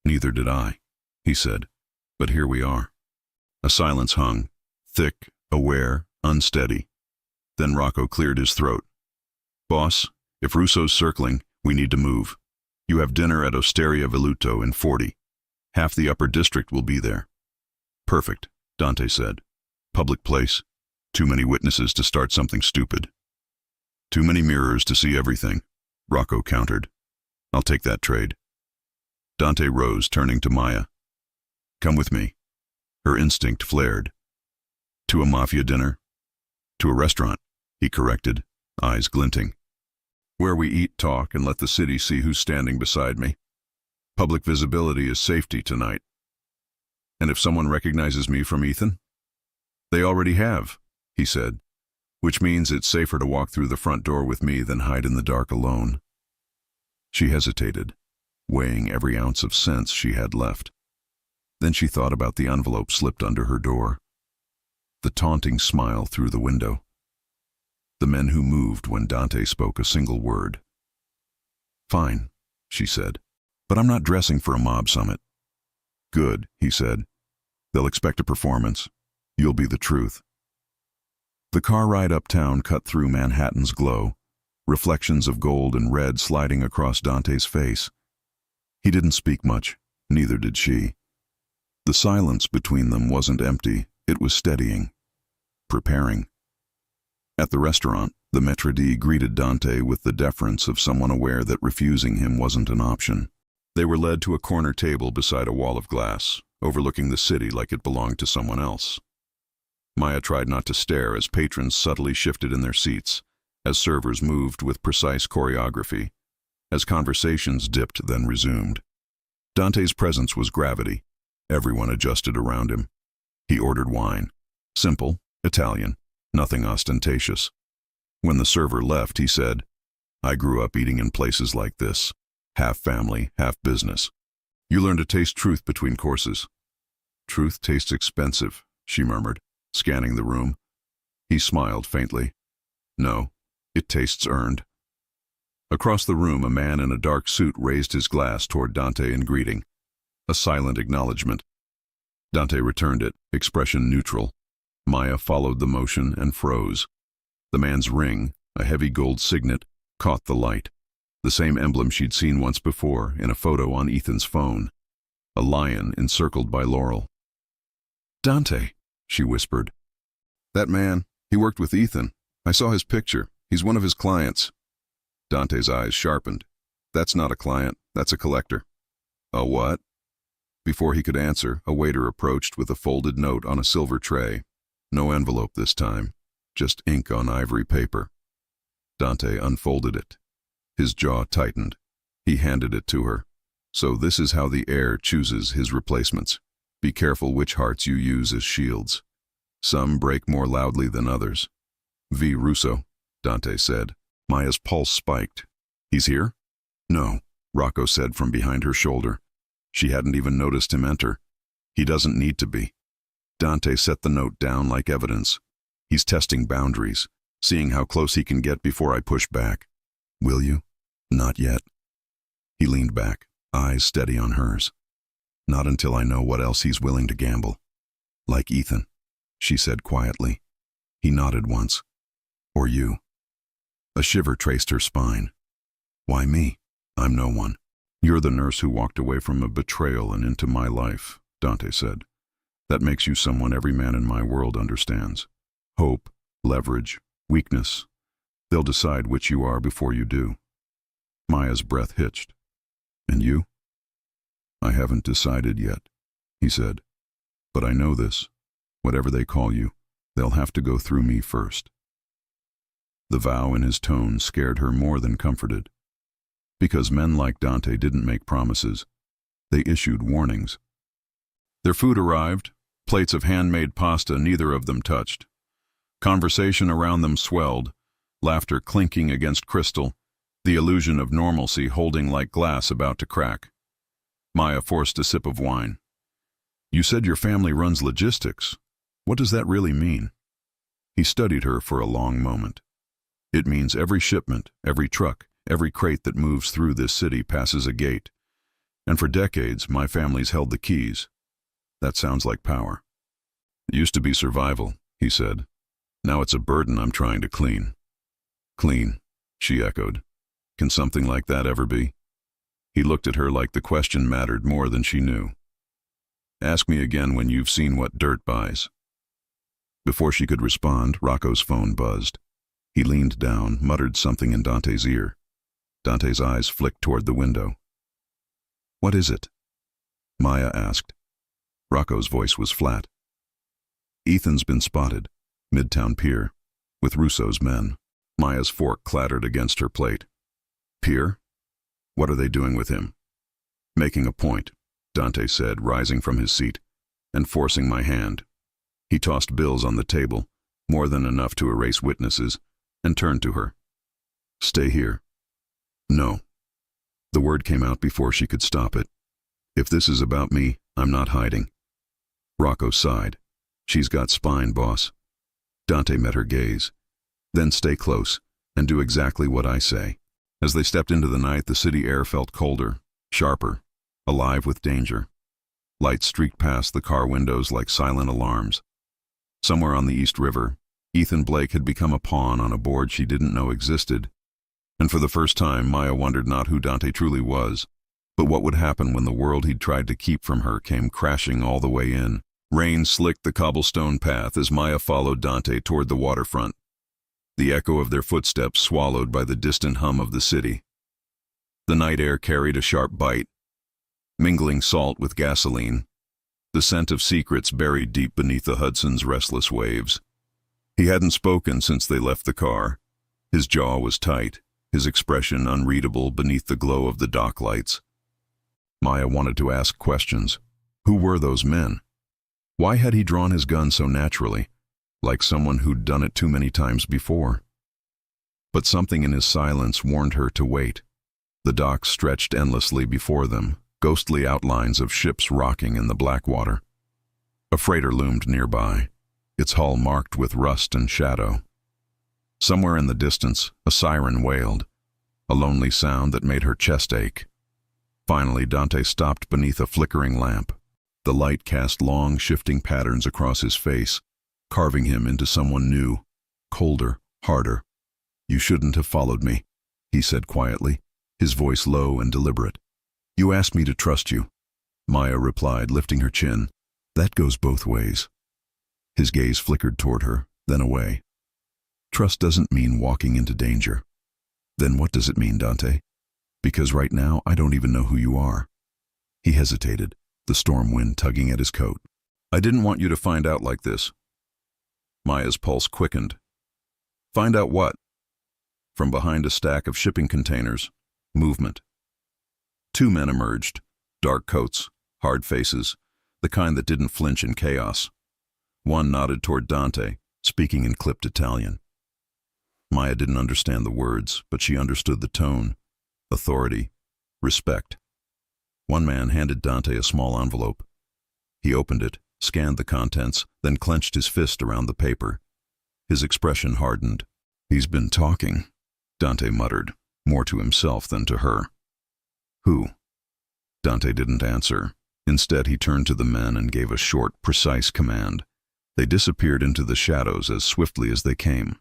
Neither did I, he said. But here we are. A silence hung, thick, aware, unsteady. Then Rocco cleared his throat. Boss, if Russo's circling, we need to move. You have dinner at Osteria Veluto in 40. Half the upper district will be there. Perfect, Dante said. Public place. Too many witnesses to start something stupid. Too many mirrors to see everything, Rocco countered. I'll take that trade. Dante rose, turning to Maya. Come with me. Her instinct flared. To a mafia dinner? To a restaurant, he corrected, eyes glinting. Where we eat, talk, and let the city see who's standing beside me. Public visibility is safety tonight. And if someone recognizes me from Ethan? They already have, he said, which means it's safer to walk through the front door with me than hide in the dark alone. She hesitated, weighing every ounce of sense she had left. Then she thought about the envelope slipped under her door. The taunting smile through the window. The men who moved when Dante spoke a single word. Fine, she said, but I'm not dressing for a mob summit. Good, he said. They'll expect a performance. You'll be the truth. The car ride uptown cut through Manhattan's glow, reflections of gold and red sliding across Dante's face. He didn't speak much, neither did she. The silence between them wasn't empty, it was steadying, preparing. At the restaurant, the maître d' greeted Dante with the deference of someone aware that refusing him wasn't an option. They were led to a corner table beside a wall of glass, overlooking the city like it belonged to someone else. Maya tried not to stare as patrons subtly shifted in their seats, as servers moved with precise choreography, as conversations dipped then resumed. Dante's presence was gravity. Everyone adjusted around him. He ordered wine. Simple, Italian, nothing ostentatious. When the server left, he said, I grew up eating in places like this. Half family, half business. You learn to taste truth between courses. Truth tastes expensive, she murmured, scanning the room. He smiled faintly. No, it tastes earned. Across the room, a man in a dark suit raised his glass toward Dante in greeting. A silent acknowledgement. Dante returned it, expression neutral. Maya followed the motion and froze. The man's ring, a heavy gold signet, caught the light. The same emblem she'd seen once before in a photo on Ethan's phone. A lion encircled by laurel. Dante, she whispered. That man, he worked with Ethan. I saw his picture. He's one of his clients. Dante's eyes sharpened. That's not a client, that's a collector. A what? Before he could answer, a waiter approached with a folded note on a silver tray. No envelope this time, just ink on ivory paper. Dante unfolded it. His jaw tightened. He handed it to her. So this is how the heir chooses his replacements. Be careful which hearts you use as shields. Some break more loudly than others. V. Russo, Dante said. Maya's pulse spiked. He's here? No, Rocco said from behind her shoulder. She hadn't even noticed him enter. He doesn't need to be. Dante set the note down like evidence. He's testing boundaries, seeing how close he can get before I push back. Will you? Not yet. He leaned back, eyes steady on hers. Not until I know what else he's willing to gamble. Like Ethan, she said quietly. He nodded once. Or you. A shiver traced her spine. Why me? I'm no one. You're the nurse who walked away from a betrayal and into my life, Dante said. That makes you someone every man in my world understands. Hope, leverage, weakness. They'll decide which you are before you do. Maya's breath hitched. And you? I haven't decided yet, he said. But I know this. Whatever they call you, they'll have to go through me first. The vow in his tone scared her more than comforted. Because men like Dante didn't make promises. They issued warnings. Their food arrived, plates of handmade pasta neither of them touched. Conversation around them swelled, laughter clinking against crystal, the illusion of normalcy holding like glass about to crack. Maya forced a sip of wine. You said your family runs logistics. What does that really mean? He studied her for a long moment. It means every shipment, every truck, every crate that moves through this city passes a gate. And for decades, my family's held the keys. That sounds like power. It used to be survival, he said. Now it's a burden I'm trying to clean. Clean, she echoed. Can something like that ever be? He looked at her like the question mattered more than she knew. Ask me again when you've seen what dirt buys. Before she could respond, Rocco's phone buzzed. He leaned down, muttered something in Dante's ear. Dante's eyes flicked toward the window. What is it? Maya asked. Rocco's voice was flat. Ethan's been spotted, Midtown Pier, with Russo's men. Maya's fork clattered against her plate. Pier? What are they doing with him? Making a point, Dante said, rising from his seat, and forcing my hand. He tossed bills on the table, more than enough to erase witnesses, and turned to her. Stay here. No. The word came out before she could stop it. If this is about me, I'm not hiding. Rocco sighed. She's got spine, boss. Dante met her gaze. Then stay close, and do exactly what I say. As they stepped into the night, the city air felt colder, sharper, alive with danger. Lights streaked past the car windows like silent alarms. Somewhere on the East River, Ethan Blake had become a pawn on a board she didn't know existed. And for the first time, Maya wondered not who Dante truly was, but what would happen when the world he'd tried to keep from her came crashing all the way in. Rain slicked the cobblestone path as Maya followed Dante toward the waterfront, the echo of their footsteps swallowed by the distant hum of the city. The night air carried a sharp bite, mingling salt with gasoline, the scent of secrets buried deep beneath the Hudson's restless waves. He hadn't spoken since they left the car. His jaw was tight, his expression unreadable beneath the glow of the dock lights. Maya wanted to ask questions. Who were those men? Why had he drawn his gun so naturally, like someone who'd done it too many times before? But something in his silence warned her to wait. The docks stretched endlessly before them, ghostly outlines of ships rocking in the black water. A freighter loomed nearby, its hull marked with rust and shadow. Somewhere in the distance, a siren wailed, a lonely sound that made her chest ache. Finally, Dante stopped beneath a flickering lamp. The light cast long, shifting patterns across his face, carving him into someone new, colder, harder. You shouldn't have followed me, he said quietly, his voice low and deliberate. You asked me to trust you. Maya replied, lifting her chin. That goes both ways. His gaze flickered toward her, then away. Trust doesn't mean walking into danger. Then what does it mean, Dante? Because right now I don't even know who you are. He hesitated, the storm wind tugging at his coat. I didn't want you to find out like this. Maya's pulse quickened. Find out what? From behind a stack of shipping containers, movement. Two men emerged, dark coats, hard faces, the kind that didn't flinch in chaos. One nodded toward Dante, speaking in clipped Italian. Maya didn't understand the words, but she understood the tone, authority, respect. One man handed Dante a small envelope. He opened it, scanned the contents, then clenched his fist around the paper. His expression hardened. He's been talking, Dante muttered, more to himself than to her. Who? Dante didn't answer. Instead, he turned to the men and gave a short, precise command. They disappeared into the shadows as swiftly as they came.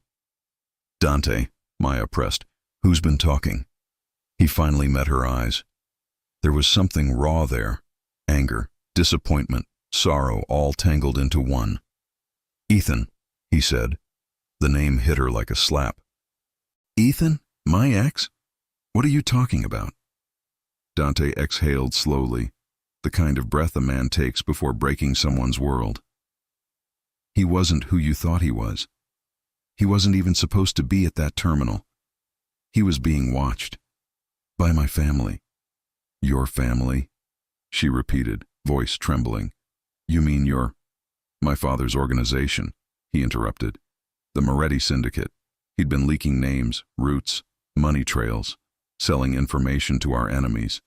Dante, Maya pressed, who's been talking? He finally met her eyes. There was something raw there. Anger, disappointment, sorrow, all tangled into one. Ethan, he said. The name hit her like a slap. Ethan? My ex? What are you talking about? Dante exhaled slowly, the kind of breath a man takes before breaking someone's world. He wasn't who you thought he was. He wasn't even supposed to be at that terminal. He was being watched. By my family. Your family? She repeated, voice trembling. You mean my father's organization, he interrupted. The Moretti Syndicate. He'd been leaking names, routes, money trails, selling information to our enemies.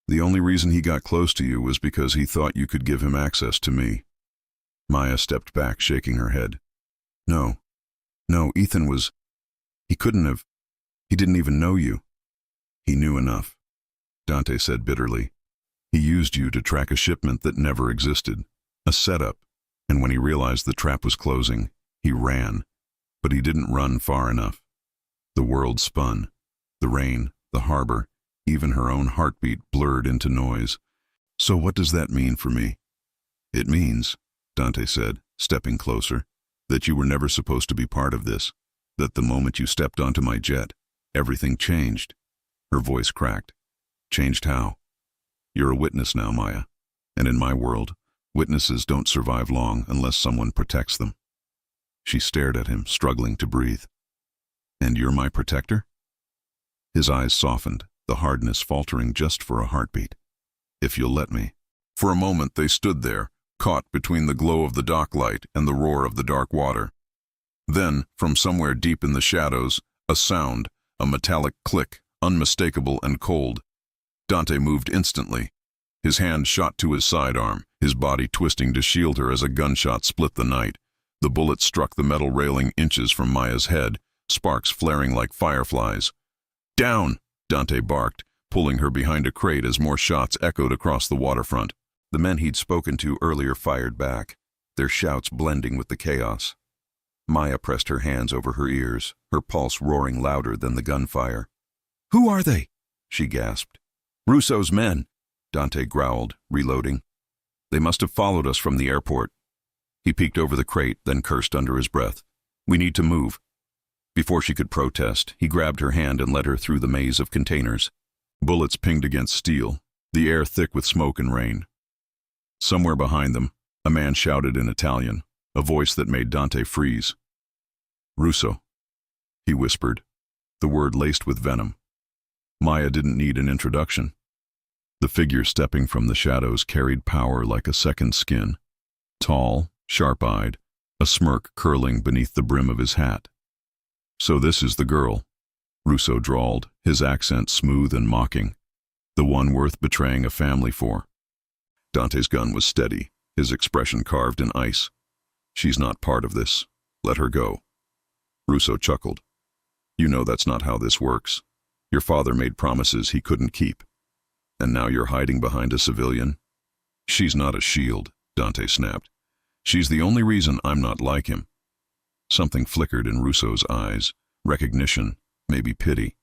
The only reason he got close to you was because he thought you could give him access to me. Maya stepped back, shaking her head. No, Ethan was... He couldn't have... He didn't even know you. He knew enough, Dante said bitterly. He used you to track a shipment that never existed, a setup, and when he realized the trap was closing, he ran. But he didn't run far enough. The world spun. The rain, the harbor, even her own heartbeat blurred into noise. So what does that mean for me? It means, Dante said, stepping closer, that you were never supposed to be part of this, that the moment you stepped onto my jet, everything changed. Her voice cracked. Changed how? You're a witness now, Maya. And in my world, witnesses don't survive long unless someone protects them. She stared at him, struggling to breathe. And you're my protector? His eyes softened, the hardness faltering just for a heartbeat. If you'll let me. For a moment they stood there, caught between the glow of the dock light and the roar of the dark water. Then, from somewhere deep in the shadows, a sound, a metallic click, unmistakable and cold. Dante moved instantly. His hand shot to his sidearm, his body twisting to shield her as a gunshot split the night. The bullet struck the metal railing inches from Maya's head, sparks flaring like fireflies. Down! Dante barked, pulling her behind a crate as more shots echoed across the waterfront. The men he'd spoken to earlier fired back, their shouts blending with the chaos. Maya pressed her hands over her ears, her pulse roaring louder than the gunfire. Who are they? She gasped. Russo's men, Dante growled, reloading. They must have followed us from the airport. He peeked over the crate, then cursed under his breath. We need to move. Before she could protest, he grabbed her hand and led her through the maze of containers. Bullets pinged against steel, the air thick with smoke and rain. Somewhere behind them, a man shouted in Italian, a voice that made Dante freeze. Russo, he whispered, the word laced with venom. Maya didn't need an introduction. The figure stepping from the shadows carried power like a second skin. Tall, sharp-eyed, a smirk curling beneath the brim of his hat. So this is the girl, Russo drawled, his accent smooth and mocking. The one worth betraying a family for. Dante's gun was steady, his expression carved in ice. She's not part of this. Let her go. Russo chuckled. You know that's not how this works. Your father made promises he couldn't keep. And now you're hiding behind a civilian? She's not a shield, Dante snapped. She's the only reason I'm not like him. Something flickered in Russo's eyes. Recognition, maybe pity.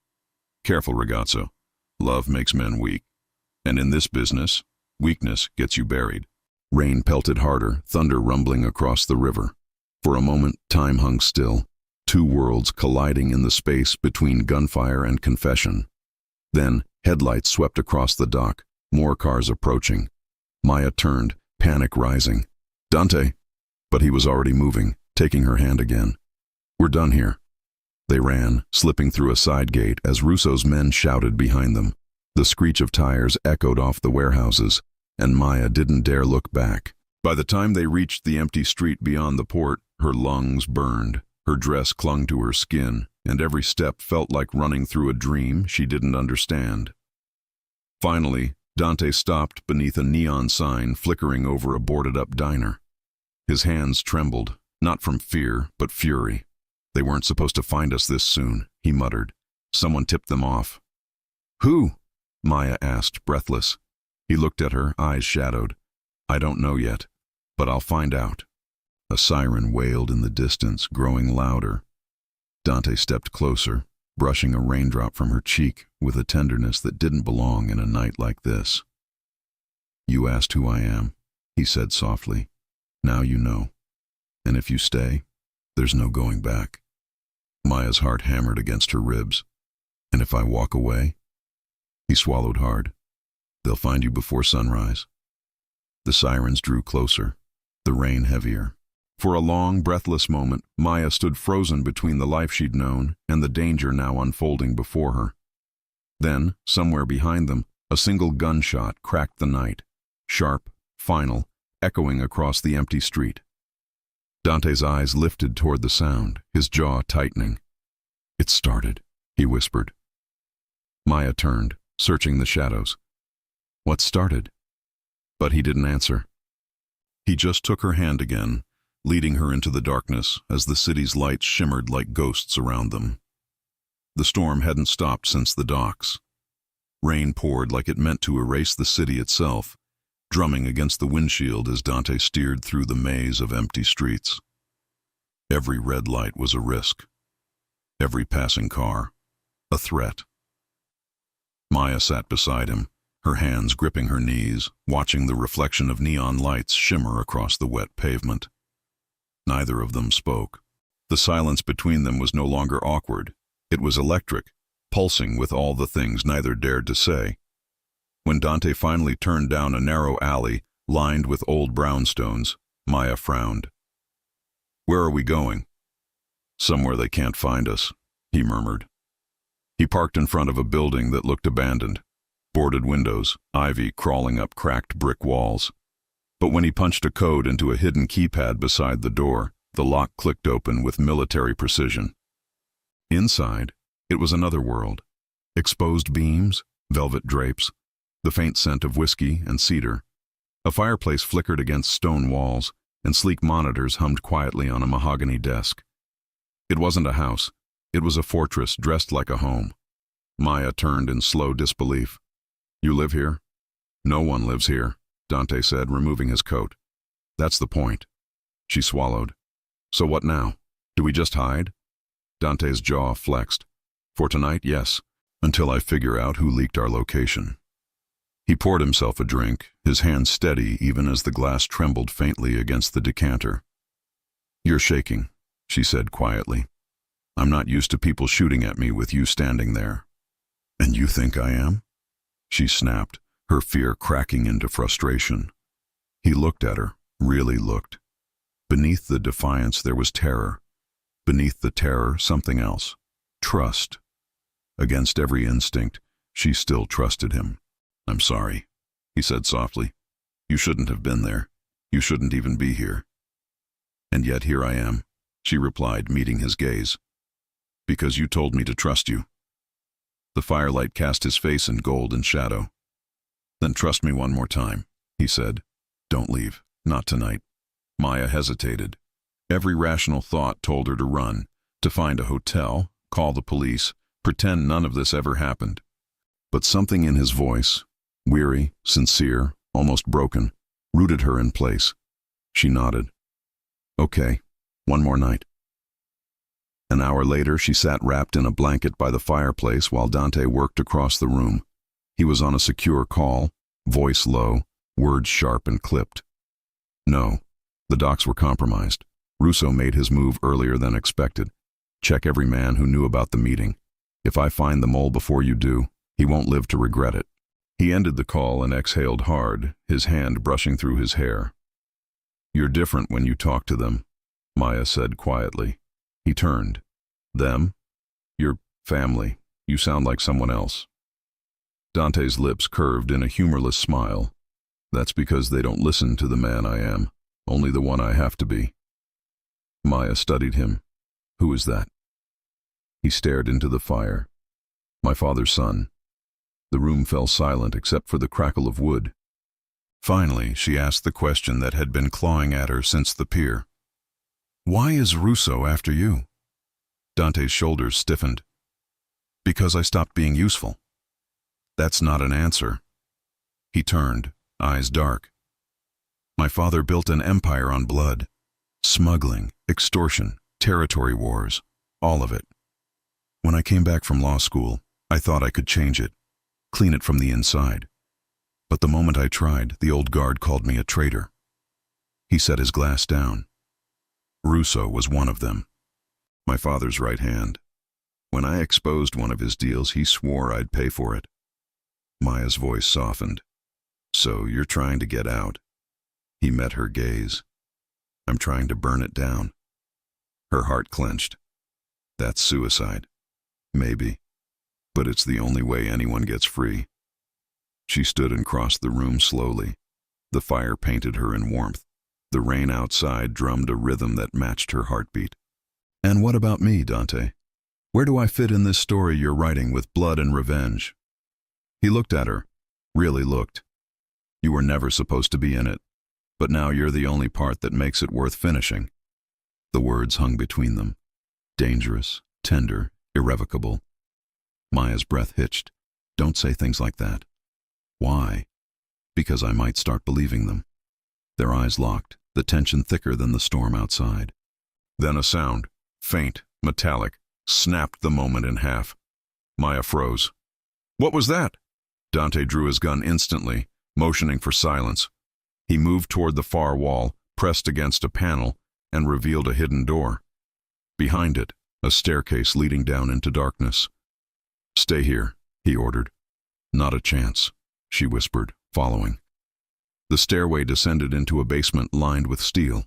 Careful, ragazzo. Love makes men weak. And in this business, weakness gets you buried. Rain pelted harder, thunder rumbling across the river. For a moment, time hung still, two worlds colliding in the space between gunfire and confession. Then, headlights swept across the dock, more cars approaching. Maya turned, panic rising. Dante! But he was already moving, taking her hand again. We're done here. They ran, slipping through a side gate as Russo's men shouted behind them. The screech of tires echoed off the warehouses, and Maya didn't dare look back. By the time they reached the empty street beyond the port, her lungs burned, her dress clung to her skin, and every step felt like running through a dream she didn't understand. Finally, Dante stopped beneath a neon sign flickering over a boarded-up diner. His hands trembled, not from fear, but fury. They weren't supposed to find us this soon, he muttered. Someone tipped them off. Who? Maya asked, breathless. He looked at her, eyes shadowed. I don't know yet, but I'll find out. A siren wailed in the distance, growing louder. Dante stepped closer, brushing a raindrop from her cheek with a tenderness that didn't belong in a night like this. You asked who I am, he said softly. Now you know. And if you stay, there's no going back. Maya's heart hammered against her ribs. And if I walk away? He swallowed hard. They'll find you before sunrise. The sirens drew closer, the rain heavier. For a long, breathless moment, Maya stood frozen between the life she'd known and the danger now unfolding before her. Then, somewhere behind them, a single gunshot cracked the night, sharp, final, echoing across the empty street. Dante's eyes lifted toward the sound, his jaw tightening. It started, he whispered. Maya turned, searching the shadows. What started? But he didn't answer. He just took her hand again, leading her into the darkness as the city's lights shimmered like ghosts around them. The storm hadn't stopped since the docks. Rain poured like it meant to erase the city itself, drumming against the windshield as Dante steered through the maze of empty streets. Every red light was a risk. Every passing car, a threat. Maya sat beside him, her hands gripping her knees, watching the reflection of neon lights shimmer across the wet pavement. Neither of them spoke. The silence between them was no longer awkward. It was electric, pulsing with all the things neither dared to say. When Dante finally turned down a narrow alley lined with old brownstones, Maya frowned. Where are we going? Somewhere they can't find us, he murmured. He parked in front of a building that looked abandoned. Boarded windows, ivy crawling up cracked brick walls. But when he punched a code into a hidden keypad beside the door, the lock clicked open with military precision. Inside, it was another world. Exposed beams, velvet drapes, the faint scent of whiskey and cedar. A fireplace flickered against stone walls, and sleek monitors hummed quietly on a mahogany desk. It wasn't a house. It was a fortress dressed like a home. Maya turned in slow disbelief. You live here? No one lives here, Dante said, removing his coat. That's the point. She swallowed. So what now? Do we just hide? Dante's jaw flexed. For tonight, yes, until I figure out who leaked our location. He poured himself a drink, his hand steady even as the glass trembled faintly against the decanter. You're shaking, she said quietly. I'm not used to people shooting at me with you standing there. And you think I am? She snapped, her fear cracking into frustration. He looked at her, really looked. Beneath the defiance there was terror. Beneath the terror, something else. Trust. Against every instinct, she still trusted him. I'm sorry, he said softly. You shouldn't have been there. You shouldn't even be here. And yet here I am, she replied, meeting his gaze. Because you told me to trust you. The firelight cast his face in gold and shadow. Then trust me one more time, he said. Don't leave, not tonight. Maya hesitated. Every rational thought told her to run, to find a hotel, call the police, pretend none of this ever happened. But something in his voice, weary, sincere, almost broken, rooted her in place. She nodded. Okay, one more night. An hour later, she sat wrapped in a blanket by the fireplace while Dante worked across the room. He was on a secure call, voice low, words sharp and clipped. No, the docks were compromised. Russo made his move earlier than expected. Check every man who knew about the meeting. If I find the mole before you do, he won't live to regret it. He ended the call and exhaled hard, his hand brushing through his hair. You're different when you talk to them, Maya said quietly. He turned. Them? Your family. You sound like someone else. Dante's lips curved in a humorless smile. That's because they don't listen to the man I am, only the one I have to be. Maya studied him. Who is that? He stared into the fire. My father's son. The room fell silent except for the crackle of wood. Finally, she asked the question that had been clawing at her since the pier. Why is Russo after you? Dante's shoulders stiffened. Because I stopped being useful. That's not an answer. He turned, eyes dark. My father built an empire on blood. Smuggling, extortion, territory wars, all of it. When I came back from law school, I thought I could change it, clean it from the inside. But the moment I tried, the old guard called me a traitor. He set his glass down. Russo was one of them, my father's right hand. When I exposed one of his deals, he swore I'd pay for it. Maya's voice softened. So you're trying to get out? He met her gaze. I'm trying to burn it down. Her heart clenched. That's suicide. Maybe. But it's the only way anyone gets free. She stood and crossed the room slowly. The fire painted her in warmth. The rain outside drummed a rhythm that matched her heartbeat. And what about me, Dante? Where do I fit in this story you're writing with blood and revenge? He looked at her, really looked. You were never supposed to be in it, but now you're the only part that makes it worth finishing. The words hung between them. Dangerous, tender, irrevocable. Maya's breath hitched. Don't say things like that. Why? Because I might start believing them. Their eyes locked, the tension thicker than the storm outside. Then a sound, faint, metallic, snapped the moment in half. Maya froze. What was that? Dante drew his gun instantly, motioning for silence. He moved toward the far wall, pressed against a panel, and revealed a hidden door. Behind it, a staircase leading down into darkness. Stay here, he ordered. Not a chance, she whispered, following. The stairway descended into a basement lined with steel.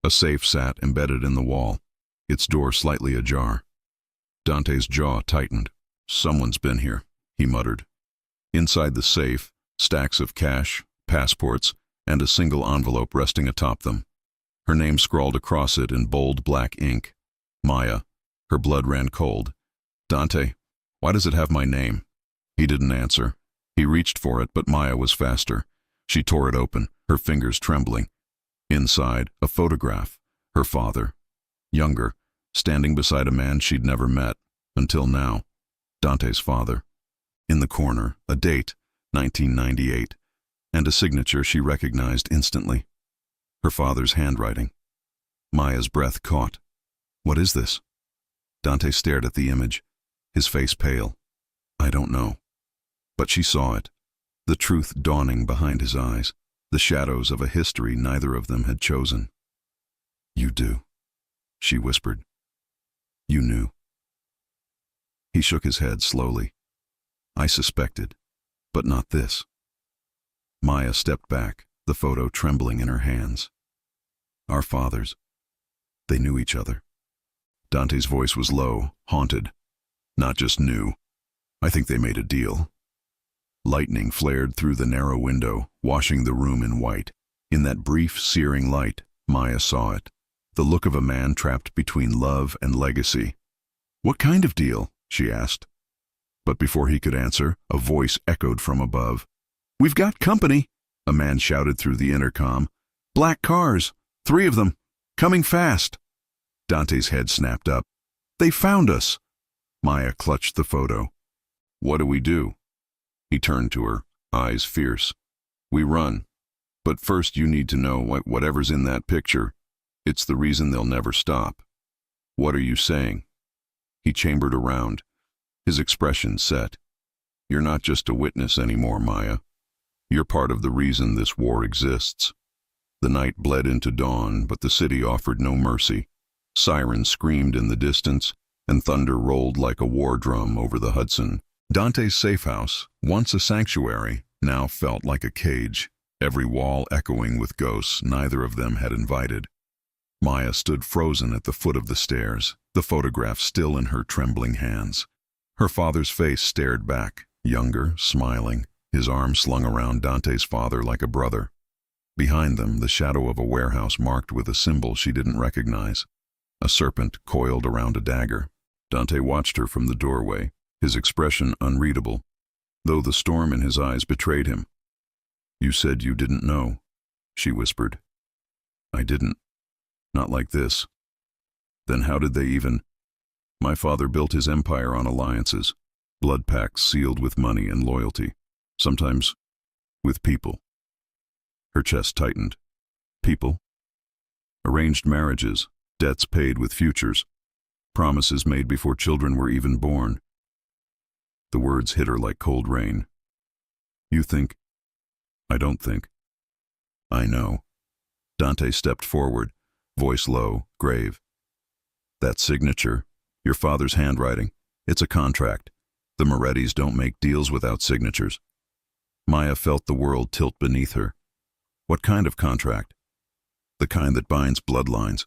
A safe sat embedded in the wall, its door slightly ajar. Dante's jaw tightened. Someone's been here, he muttered. Inside the safe, stacks of cash, passports, and a single envelope resting atop them. Her name scrawled across it in bold black ink. Maya. Her blood ran cold. Dante, why does it have my name? He didn't answer. He reached for it, but Maya was faster. She tore it open, her fingers trembling. Inside, a photograph. Her father. Younger, standing beside a man she'd never met, until now. Dante's father. In the corner, a date, 1998, and a signature she recognized instantly. Her father's handwriting. Maya's breath caught. What is this? Dante stared at the image, his face pale. I don't know. But she saw it, the truth dawning behind his eyes, the shadows of a history neither of them had chosen. You do, she whispered. You knew. He shook his head slowly. I suspected, but not this. Maya stepped back, the photo trembling in her hands. Our fathers. They knew each other. Dante's voice was low, haunted. Not just knew. I think they made a deal. Lightning flared through the narrow window, washing the room in white. In that brief, searing light, Maya saw it. The look of a man trapped between love and legacy. What kind of deal? She asked. But before he could answer, a voice echoed from above. We've got company, a man shouted through the intercom. Black cars, 3 of them, coming fast. Dante's head snapped up. They found us. Maya clutched the photo. What do we do? He turned to her, eyes fierce. We run. But first you need to know whatever's in that picture. It's the reason they'll never stop. What are you saying? He chambered around, his expression set. You're not just a witness anymore, Maya. You're part of the reason this war exists. The night bled into dawn, but the city offered no mercy. Sirens screamed in the distance, and thunder rolled like a war drum over the Hudson. Dante's safe house, once a sanctuary, now felt like a cage, every wall echoing with ghosts neither of them had invited. Maya stood frozen at the foot of the stairs, the photograph still in her trembling hands. Her father's face stared back, younger, smiling, his arm slung around Dante's father like a brother. Behind them, the shadow of a warehouse marked with a symbol she didn't recognize. A serpent coiled around a dagger. Dante watched her from the doorway, his expression unreadable, though the storm in his eyes betrayed him. You said you didn't know, she whispered. I didn't. Not like this. Then how did they even... My father built his empire on alliances, blood pacts sealed with money and loyalty, sometimes with people. Her chest tightened. People? Arranged marriages, debts paid with futures, promises made before children were even born. The words hit her like cold rain. You think? I don't think. I know. Dante stepped forward, voice low, grave. That signature, your father's handwriting, it's a contract. The Morettis don't make deals without signatures. Maya felt the world tilt beneath her. What kind of contract? The kind that binds bloodlines.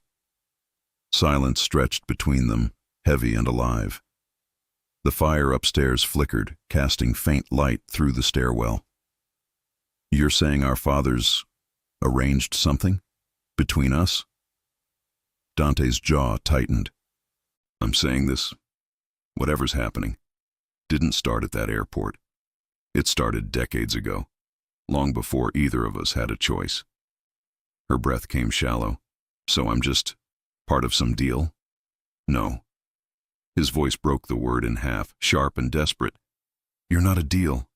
Silence stretched between them, heavy and alive. The fire upstairs flickered, casting faint light through the stairwell. You're saying our fathers arranged something? Between us? Dante's jaw tightened. I'm saying this, whatever's happening, didn't start at that airport. It started decades ago, long before either of us had a choice. Her breath came shallow. So I'm just part of some deal? No. His voice broke the word in half, sharp and desperate. You're not a deal.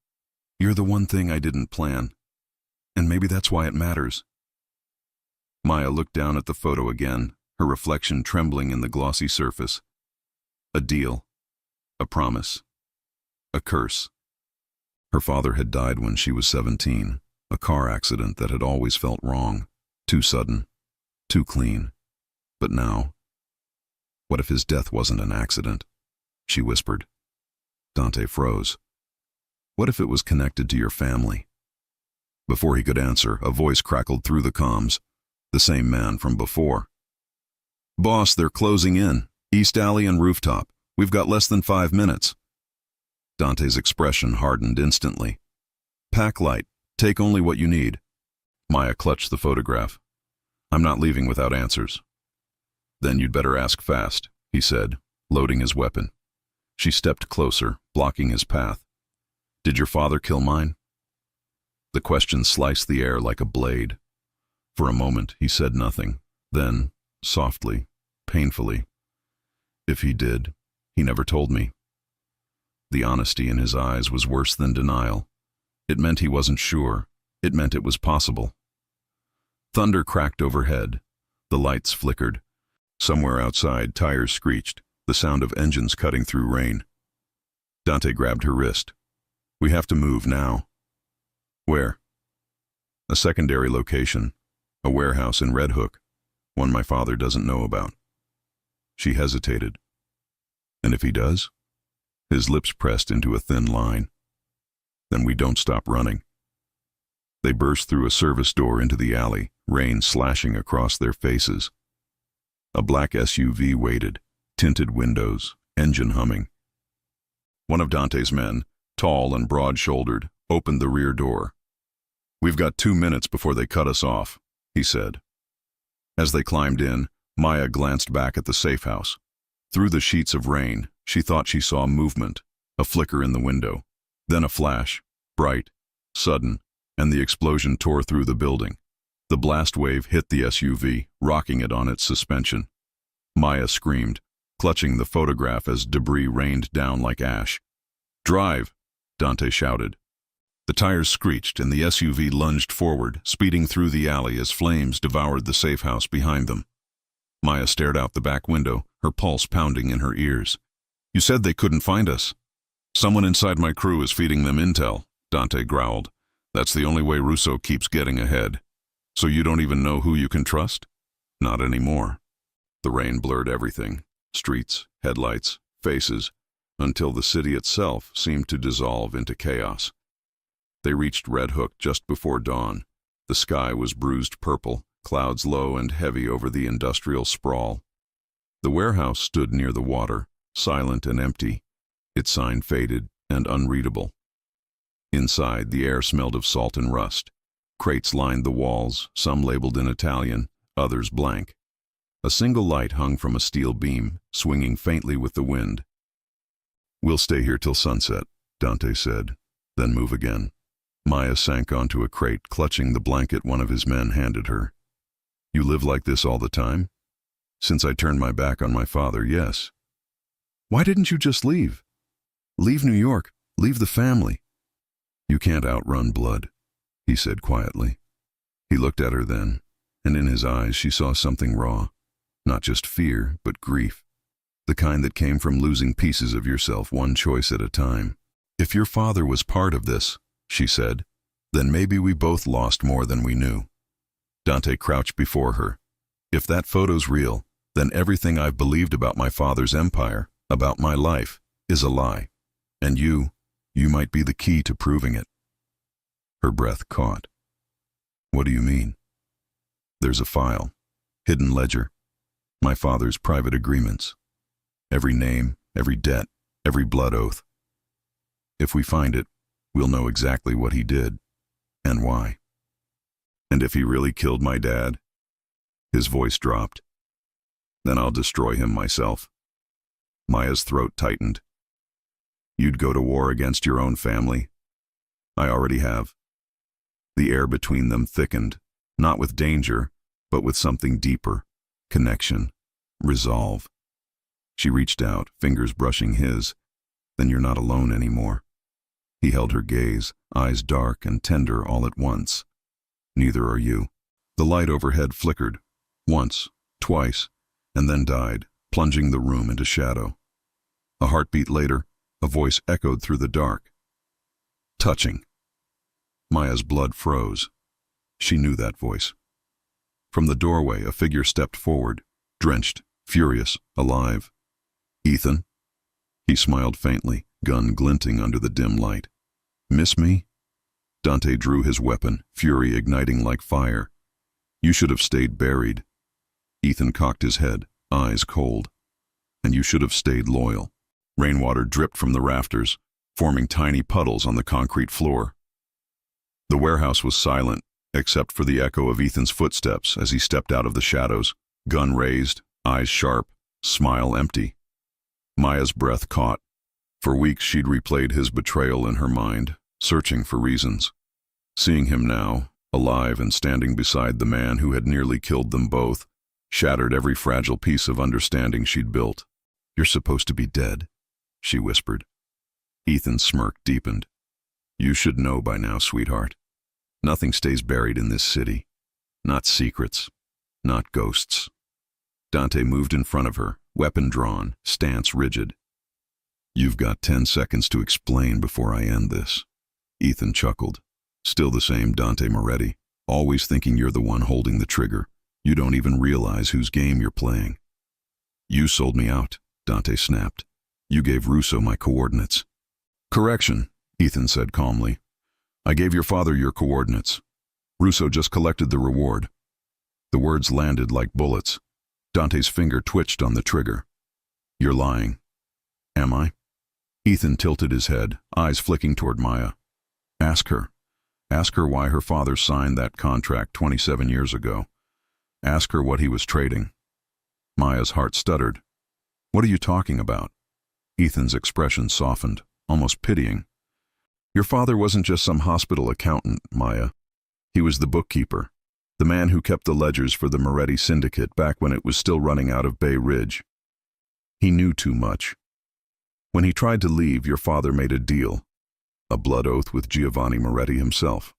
You're the one thing I didn't plan. And maybe that's why it matters. Maya looked down at the photo again, her reflection trembling in the glossy surface. A deal. A promise. A curse. Her father had died when she was 17, a car accident that had always felt wrong, too sudden, too clean. But now, what if his death wasn't an accident? She whispered. Dante froze. What if it was connected to your family? Before he could answer, a voice crackled through the comms, the same man from before. Boss, they're closing in. East Alley and Rooftop. We've got less than 5 minutes. Dante's expression hardened instantly. Pack light. Take only what you need. Maya clutched the photograph. I'm not leaving without answers. Then you'd better ask fast, he said, loading his weapon. She stepped closer, blocking his path. Did your father kill mine? The question sliced the air like a blade. For a moment, he said nothing. Then, softly, painfully, if he did, he never told me. The honesty in his eyes was worse than denial. It meant he wasn't sure. It meant it was possible. Thunder cracked overhead. The lights flickered. Somewhere outside, tires screeched, the sound of engines cutting through rain. Dante grabbed her wrist. We have to move now. Where? A secondary location, a warehouse in Red Hook, one my father doesn't know about. She hesitated. And if he does? His lips pressed into a thin line. Then we don't stop running. They burst through a service door into the alley, rain slashing across their faces. A black SUV waited, tinted windows, engine humming. One of Dante's men, tall and broad-shouldered, opened the rear door. We've got 2 minutes before they cut us off, he said. As they climbed in, Maya glanced back at the safe house. Through the sheets of rain, she thought she saw movement, a flicker in the window, then a flash, bright, sudden, and the explosion tore through the building. The blast wave hit the SUV, rocking it on its suspension. Maya screamed, clutching the photograph as debris rained down like ash. Drive, Dante shouted. The tires screeched and the SUV lunged forward, speeding through the alley as flames devoured the safe house behind them. Maya stared out the back window, her pulse pounding in her ears. You said they couldn't find us. Someone inside my crew is feeding them intel, Dante growled. That's the only way Russo keeps getting ahead. So you don't even know who you can trust? Not anymore. The rain blurred everything, streets, headlights, faces, until the city itself seemed to dissolve into chaos. They reached Red Hook just before dawn. The sky was bruised purple, clouds low and heavy over the industrial sprawl. The warehouse stood near the water, silent and empty, its sign faded and unreadable. Inside, the air smelled of salt and rust. Crates lined the walls, some labeled in Italian, others blank. A single light hung from a steel beam, swinging faintly with the wind. We'll stay here till sunset, Dante said, then move again. Maya sank onto a crate, clutching the blanket one of his men handed her. You live like this all the time? Since I turned my back on my father, yes. Why didn't you just leave? Leave New York. Leave the family. You can't outrun blood, he said quietly. He looked at her then, and in his eyes she saw something raw. Not just fear, but grief. The kind that came from losing pieces of yourself one choice at a time. If your father was part of this, she said, then maybe we both lost more than we knew. Dante crouched before her. If that photo's real, then everything I've believed about my father's empire, about my life, is a lie. And you might be the key to proving it. Her breath caught. What do you mean? There's a file, hidden ledger, my father's private agreements. Every name, every debt, every blood oath. If we find it, we'll know exactly what he did, and why. And if he really killed my dad, his voice dropped, then I'll destroy him myself. Maya's throat tightened. You'd go to war against your own family? I already have. The air between them thickened, not with danger, but with something deeper. Connection. Resolve. She reached out, fingers brushing his. Then you're not alone anymore. He held her gaze, eyes dark and tender all at once. Neither are you. The light overhead flickered, once, twice, and then died, plunging the room into shadow. A heartbeat later, a voice echoed through the dark. Touching. Maya's blood froze. She knew that voice. From the doorway, a figure stepped forward, drenched, furious, alive. Ethan? He smiled faintly, gun glinting under the dim light. Miss me? Dante drew his weapon, fury igniting like fire. You should have stayed buried. Ethan cocked his head, eyes cold. And you should have stayed loyal. Rainwater dripped from the rafters, forming tiny puddles on the concrete floor. The warehouse was silent, except for the echo of Ethan's footsteps as he stepped out of the shadows, gun raised, eyes sharp, smile empty. Maya's breath caught. For weeks she'd replayed his betrayal in her mind, searching for reasons. Seeing him now, alive and standing beside the man who had nearly killed them both, shattered every fragile piece of understanding she'd built. You're supposed to be dead, she whispered. Ethan's smirk deepened. You should know by now, sweetheart. Nothing stays buried in this city. Not secrets. Not ghosts. Dante moved in front of her, weapon drawn, stance rigid. You've got 10 seconds to explain before I end this. Ethan chuckled. Still the same Dante Moretti, always thinking you're the one holding the trigger. You don't even realize whose game you're playing. You sold me out, Dante snapped. You gave Russo my coordinates. Correction, Ethan said calmly. I gave your father your coordinates. Russo just collected the reward. The words landed like bullets. Dante's finger twitched on the trigger. You're lying. Am I? Ethan tilted his head, eyes flicking toward Maya. Ask her. Ask her why her father signed that contract 27 years ago. Ask her what he was trading. Maya's heart stuttered. What are you talking about? Ethan's expression softened, almost pitying. Your father wasn't just some hospital accountant, Maya. He was the bookkeeper, the man who kept the ledgers for the Moretti Syndicate back when it was still running out of Bay Ridge. He knew too much. When he tried to leave, your father made a deal, a blood oath with Giovanni Moretti himself.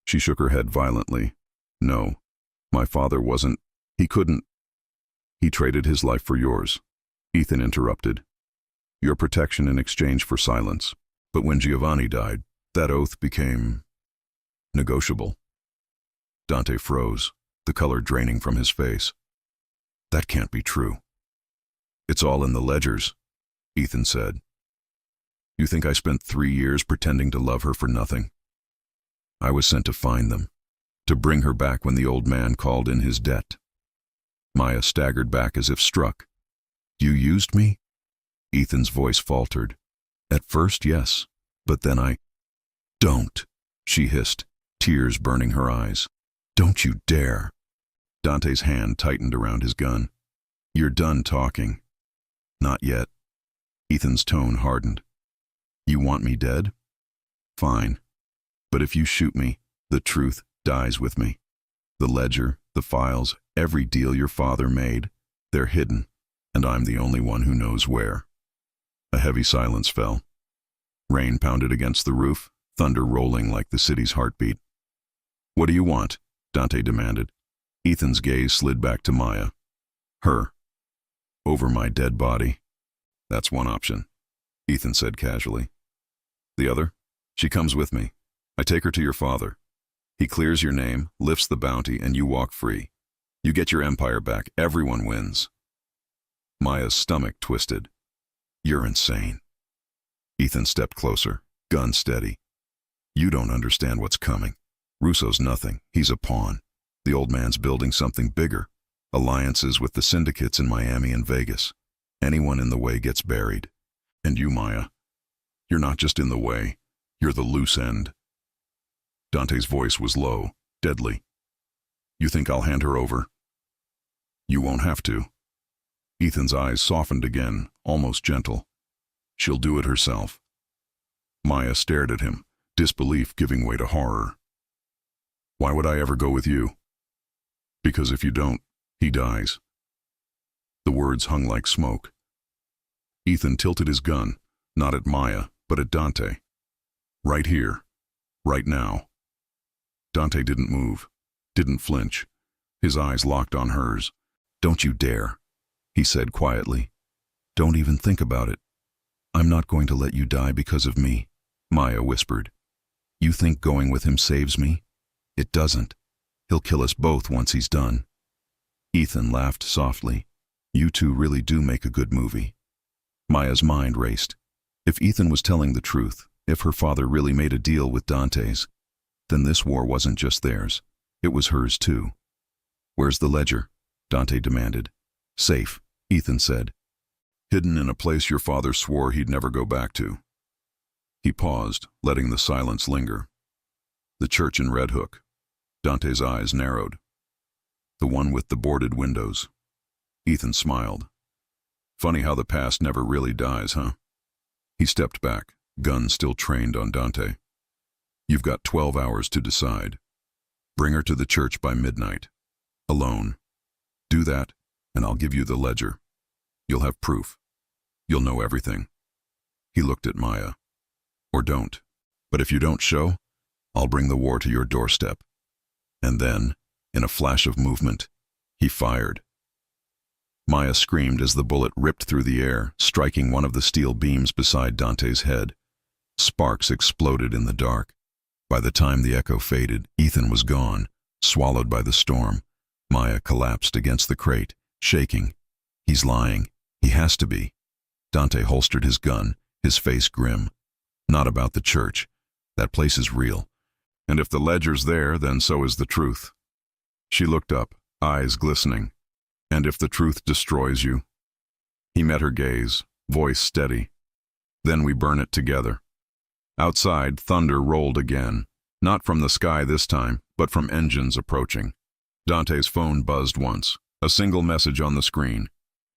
She shook her head violently. No, my father wasn't. He couldn't. He traded his life for yours. Ethan interrupted. Your protection in exchange for silence. But when Giovanni died, that oath became negotiable. Dante froze, the color draining from his face. That can't be true. It's all in the ledgers, Ethan said. You think I spent 3 years pretending to love her for nothing? I was sent to find them, to bring her back when the old man called in his debt. Maya staggered back as if struck. You used me? Ethan's voice faltered. At first, yes, but then I... Don't, she hissed, tears burning her eyes. Don't you dare. Dante's hand tightened around his gun. You're done talking. Not yet. Ethan's tone hardened. You want me dead? Fine. But if you shoot me, the truth dies with me. The ledger, the files, every deal your father made, they're hidden, and I'm the only one who knows where. A heavy silence fell. Rain pounded against the roof, thunder rolling like the city's heartbeat. "What do you want?" Dante demanded. Ethan's gaze slid back to Maya. "Her. Over my dead body." "That's one option," Ethan said casually. "The other? She comes with me. I take her to your father. He clears your name, lifts the bounty, and you walk free. You get your empire back. Everyone wins." Maya's stomach twisted. "You're insane." Ethan stepped closer, gun steady. "You don't understand what's coming. Russo's nothing. He's a pawn. The old man's building something bigger. Alliances with the syndicates in Miami and Vegas. Anyone in the way gets buried. And you, Maya, you're not just in the way. You're the loose end." Dante's voice was low, deadly. "You think I'll hand her over?" "You won't have to." Ethan's eyes softened again, almost gentle. "She'll do it herself." Maya stared at him, disbelief giving way to horror. "Why would I ever go with you?" "Because if you don't, he dies." The words hung like smoke. Ethan tilted his gun, not at Maya, but at Dante. "Right here. Right now." Dante didn't move, didn't flinch. His eyes locked on hers. "Don't you dare," he said quietly. "Don't even think about it. I'm not going to let you die because of me," Maya whispered. "You think going with him saves me? It doesn't. He'll kill us both once he's done." Ethan laughed softly. "You two really do make a good movie." Maya's mind raced. If Ethan was telling the truth, if her father really made a deal with Dante's, then this war wasn't just theirs. It was hers too. "Where's the ledger?" Dante demanded. "Safe," Ethan said. "Hidden in a place your father swore he'd never go back to." He paused, letting the silence linger. "The church in Red Hook." Dante's eyes narrowed. "The one with the boarded windows." Ethan smiled. "Funny how the past never really dies, huh?" He stepped back, gun still trained on Dante. "You've got 12 hours to decide. Bring her to the church by midnight. Alone. Do that, and I'll give you the ledger. You'll have proof. You'll know everything." He looked at Maya. "Or don't. But if you don't show, I'll bring the war to your doorstep." And then, in a flash of movement, he fired. Maya screamed as the bullet ripped through the air, striking one of the steel beams beside Dante's head. Sparks exploded in the dark. By the time the echo faded, Ethan was gone, swallowed by the storm. Maya collapsed against the crate, shaking. "He's lying. He has to be." Dante holstered his gun, his face grim. "Not about the church. That place is real. And if the ledger's there, then so is the truth." She looked up, eyes glistening. "And if the truth destroys you?" He met her gaze, voice steady. "Then we burn it together." Outside, thunder rolled again, not from the sky this time, but from engines approaching. Dante's phone buzzed once, a single message on the screen.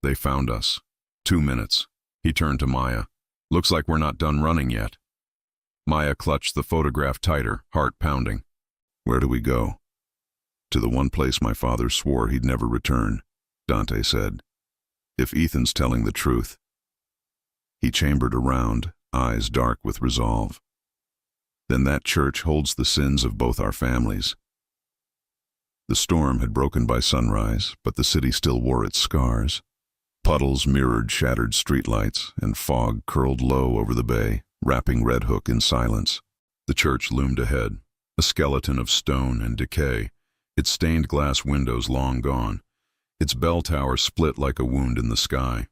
"They found us. 2 minutes." He turned to Maya. "Looks like we're not done running yet." Maya clutched the photograph tighter, heart pounding. "Where do we go?" "To the one place my father swore he'd never return," Dante said. "If Ethan's telling the truth." He chambered around, eyes dark with resolve. "Then that church holds the sins of both our families." The storm had broken by sunrise, but the city still wore its scars. Puddles mirrored shattered streetlights, and fog curled low over the bay, wrapping Red Hook in silence. The church loomed ahead, a skeleton of stone and decay, its stained glass windows long gone, its bell tower split like a wound in the sky.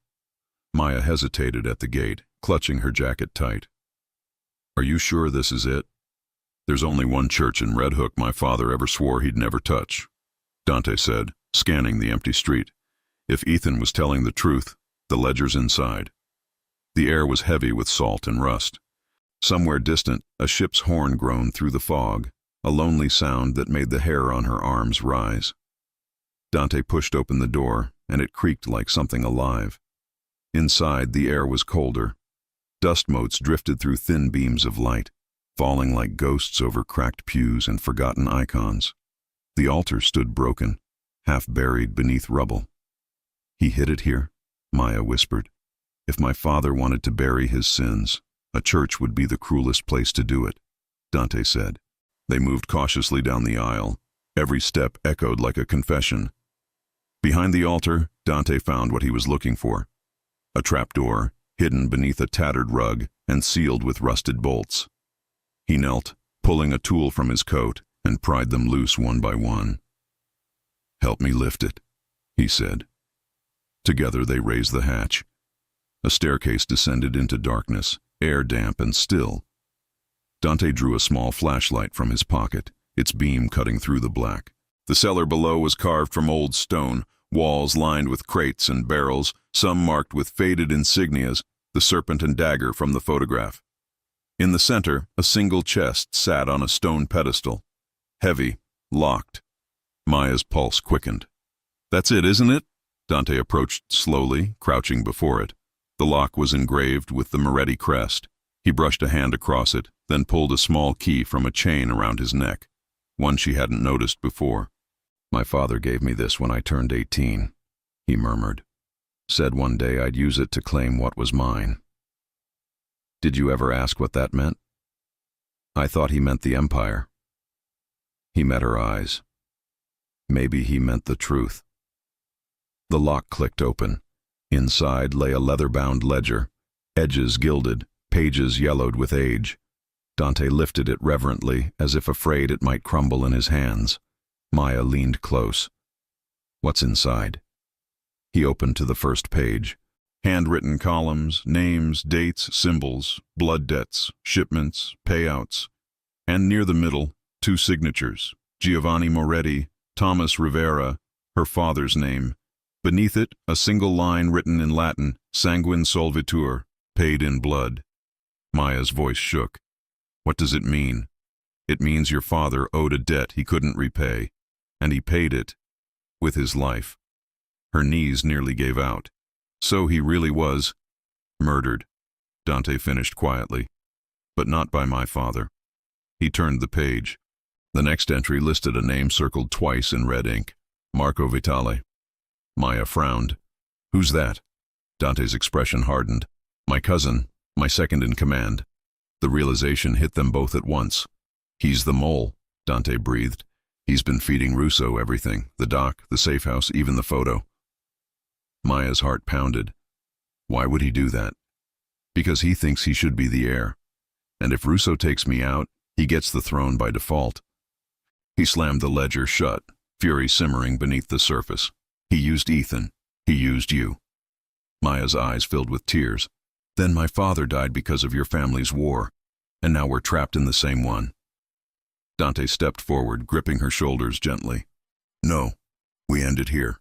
Maya hesitated at the gate, clutching her jacket tight. "Are you sure this is it?" "There's only one church in Red Hook my father ever swore he'd never touch," Dante said, scanning the empty street. If Ethan was telling the truth, the ledger's inside. The air was heavy with salt and rust. Somewhere distant, a ship's horn groaned through the fog, a lonely sound that made the hair on her arms rise. Dante pushed open the door, and it creaked like something alive. Inside, the air was colder. Dust motes drifted through thin beams of light, falling like ghosts over cracked pews and forgotten icons. The altar stood broken, half buried beneath rubble. "He hid it here?" Maya whispered. If my father wanted to bury his sins, a church would be the cruelest place to do it, Dante said. They moved cautiously down the aisle. Every step echoed like a confession. Behind the altar, Dante found what he was looking for. A trapdoor, hidden beneath a tattered rug and sealed with rusted bolts. He knelt, pulling a tool from his coat, and pried them loose one by one. "Help me lift it," he said. Together they raised the hatch. A staircase descended into darkness, air damp and still. Dante drew a small flashlight from his pocket, its beam cutting through the black. The cellar below was carved from old stone, walls lined with crates and barrels, some marked with faded insignias, the serpent and dagger from the photograph. In the center, a single chest sat on a stone pedestal. Heavy, locked. Maya's pulse quickened. "That's it, isn't it?" Dante approached slowly, crouching before it. The lock was engraved with the Moretti crest. He brushed a hand across it, then pulled a small key from a chain around his neck, one she hadn't noticed before. "My father gave me this when I turned 18, he murmured. Said one day I'd use it to claim what was mine. Did you ever ask what that meant? I thought he meant the empire." He met her eyes. Maybe he meant the truth. The lock clicked open. Inside lay a leather-bound ledger, edges gilded, pages yellowed with age. Dante lifted it reverently, as if afraid it might crumble in his hands. Maya leaned close. "What's inside?" He opened to the first page. Handwritten columns, names, dates, symbols, blood debts, shipments, payouts. And near the middle, 2 signatures, Giovanni Moretti, Thomas Rivera, her father's name. Beneath it, a single line written in Latin, Sanguine Solvitur, paid in blood. Maya's voice shook. "What does it mean?" "It means your father owed a debt he couldn't repay, and he paid it with his life." Her knees nearly gave out. "So he really was murdered," Dante finished quietly. "But not by my father." He turned the page. The next entry listed a name circled twice in red ink, Marco Vitale. Maya frowned. "Who's that?" Dante's expression hardened. "My cousin, my second in command." The realization hit them both at once. "He's the mole," Dante breathed. "He's been feeding Russo everything, the dock, the safe house, even the photo." Maya's heart pounded. "Why would he do that?" "Because he thinks he should be the heir. And if Russo takes me out, he gets the throne by default." He slammed the ledger shut, fury simmering beneath the surface. "He used Ethan. He used you." Maya's eyes filled with tears. "Then my father died because of your family's war, and now we're trapped in the same one." Dante stepped forward, gripping her shoulders gently. "No, we end it here.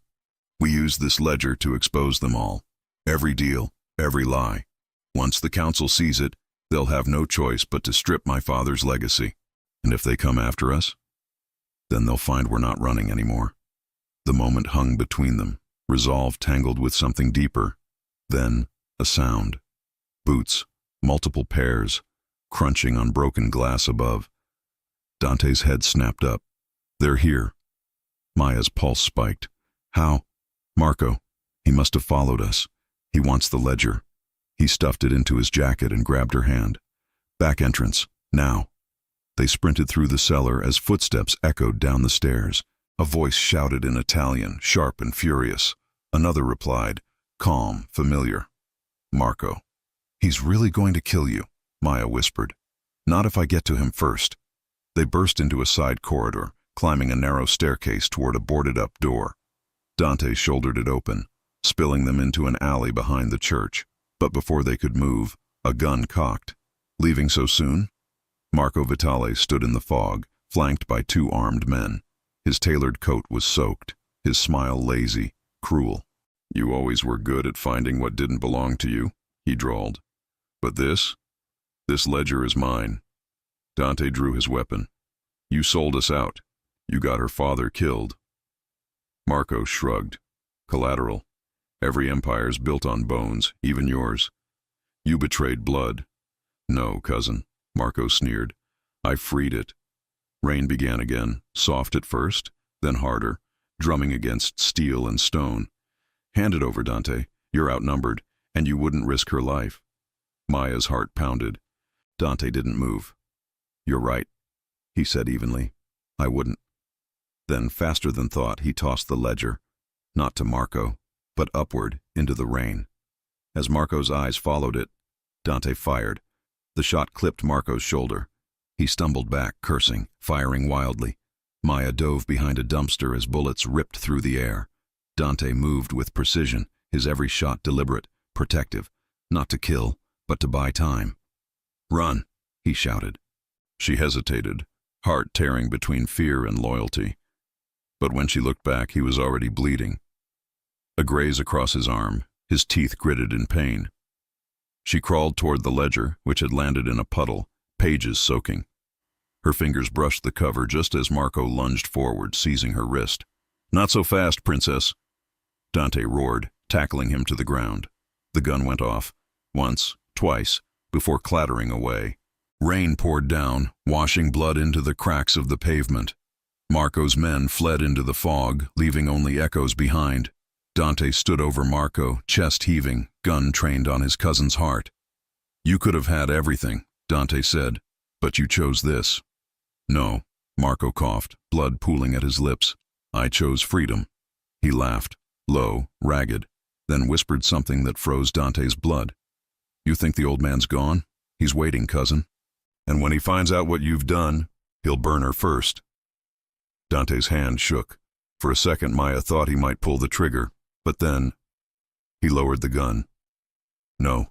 We use this ledger to expose them all. Every deal, every lie. Once the council sees it, they'll have no choice but to strip my father's legacy. And if they come after us, then they'll find we're not running anymore." The moment hung between them, resolve tangled with something deeper. Then, a sound. Boots, multiple pairs, crunching on broken glass above. Dante's head snapped up. "They're here." Maya's pulse spiked. "How?" "Marco. He must have followed us. He wants the ledger." He stuffed it into his jacket and grabbed her hand. "Back entrance, now." They sprinted through the cellar as footsteps echoed down the stairs. A voice shouted in Italian, sharp and furious. Another replied, calm, familiar. "Marco." "He's really going to kill you," Maya whispered. "Not if I get to him first." They burst into a side corridor, climbing a narrow staircase toward a boarded-up door. Dante shouldered it open, spilling them into an alley behind the church. But before they could move, a gun cocked. "Leaving so soon?" Marco Vitale stood in the fog, flanked by 2 armed men. His tailored coat was soaked, his smile lazy, cruel. "You always were good at finding what didn't belong to you," he drawled. "But this ledger is mine." Dante drew his weapon. "You sold us out. You got her father killed." Marco shrugged. "Collateral. Every empire's built on bones, even yours. You betrayed blood." "No, cousin," Marco sneered. "I freed it." Rain began again, soft at first, then harder, drumming against steel and stone. "Hand it over, Dante. You're outnumbered, And you wouldn't risk her life. Maya's heart pounded. Dante didn't move. You're right, he said evenly. I wouldn't. Then, faster than thought, he tossed the ledger, not to Marco, but upward into the rain. As Marco's eyes followed it, Dante fired. The shot clipped Marco's shoulder. He stumbled back, cursing, firing wildly. Maya dove behind a dumpster as bullets ripped through the air. Dante moved with precision, his every shot deliberate, protective, not to kill, but to buy time. Run, he shouted. She hesitated, heart tearing between fear and loyalty. But when she looked back, he was already bleeding. A graze across his arm, his teeth gritted in pain. She crawled toward the ledger, which had landed in a puddle, pages soaking. Her fingers brushed the cover just as Marco lunged forward, seizing her wrist. Not so fast, princess, Dante roared, tackling him to the ground. The gun went off, once, twice, before clattering away. Rain poured down, washing blood into the cracks of the pavement. Marco's men fled into the fog, leaving only echoes behind. Dante stood over Marco, chest heaving, gun trained on his cousin's heart. You could have had everything, Dante said, but you chose this. No, Marco coughed, blood pooling at his lips. I chose freedom. He laughed, low, ragged, then whispered something that froze Dante's blood. You think the old man's gone? He's waiting, cousin. And when he finds out what you've done, he'll burn her first. Dante's hand shook. For a second, Maya thought he might pull the trigger, but then he lowered the gun. No,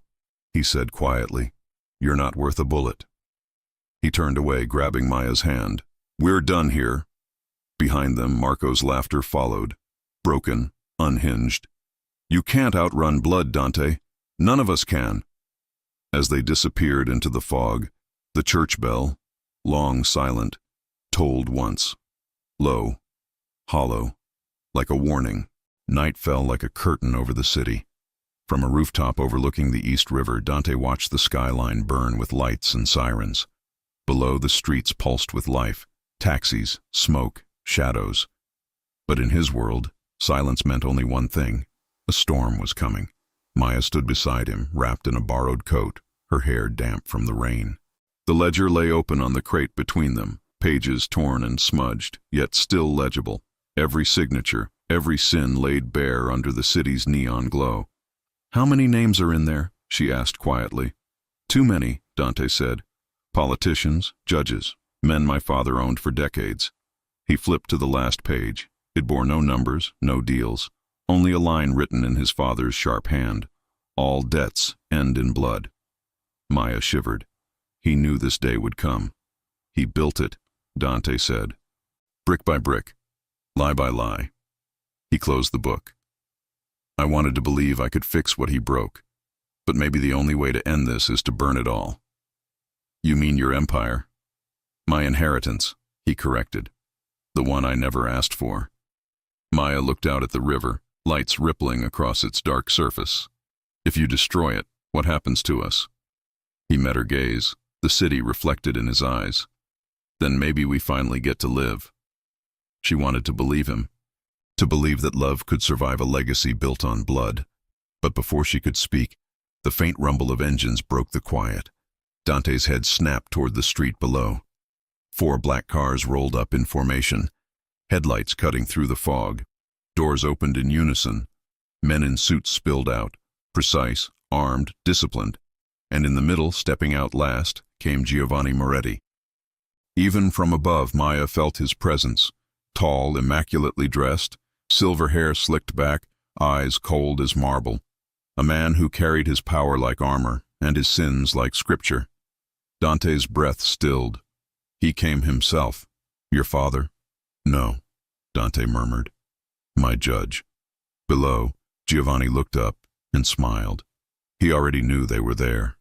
he said quietly. You're not worth a bullet. He turned away, grabbing Maya's hand. We're done here. Behind them, Marco's laughter followed, broken, unhinged. You can't outrun blood, Dante. None of us can. As they disappeared into the fog, the church bell, long silent, tolled once. Low, hollow, like a warning. Night fell like a curtain over the city. From a rooftop overlooking the East River, Dante watched the skyline burn with lights and sirens. Below, the streets pulsed with life, taxis, smoke, shadows. But in his world, silence meant only one thing. A storm was coming. Maya stood beside him, wrapped in a borrowed coat, her hair damp from the rain. The ledger lay open on the crate between them, pages torn and smudged, yet still legible. Every signature, every sin laid bare under the city's neon glow. How many names are in there? She asked quietly. Too many, Dante said. Politicians, judges, men my father owned for decades. He flipped to the last page. It bore no numbers, no deals, only a line written in his father's sharp hand. All debts end in blood. Maya shivered. He knew this day would come. He built it, Dante said. Brick by brick, lie by lie. He closed the book. I wanted to believe I could fix what he broke, but maybe the only way to end this is to burn it all. You mean your empire? My inheritance, he corrected. The one I never asked for. Maya looked out at the river, lights rippling across its dark surface. If you destroy it, what happens to us? He met her gaze, the city reflected in his eyes. Then maybe we finally get to live. She wanted to believe him, to believe that love could survive a legacy built on blood. But before she could speak, the faint rumble of engines broke the quiet. Dante's head snapped toward the street below. 4 black cars rolled up in formation, headlights cutting through the fog. Doors opened in unison. Men in suits spilled out, precise, armed, disciplined. And in the middle, stepping out last, came Giovanni Moretti. Even from above, Maya felt his presence. Tall, immaculately dressed, silver hair slicked back, eyes cold as marble. A man who carried his power like armor, and his sins like scripture. Dante's breath stilled. He came himself. Your father? No, Dante murmured. My judge. Below, Giovanni looked up and smiled. He already knew they were there.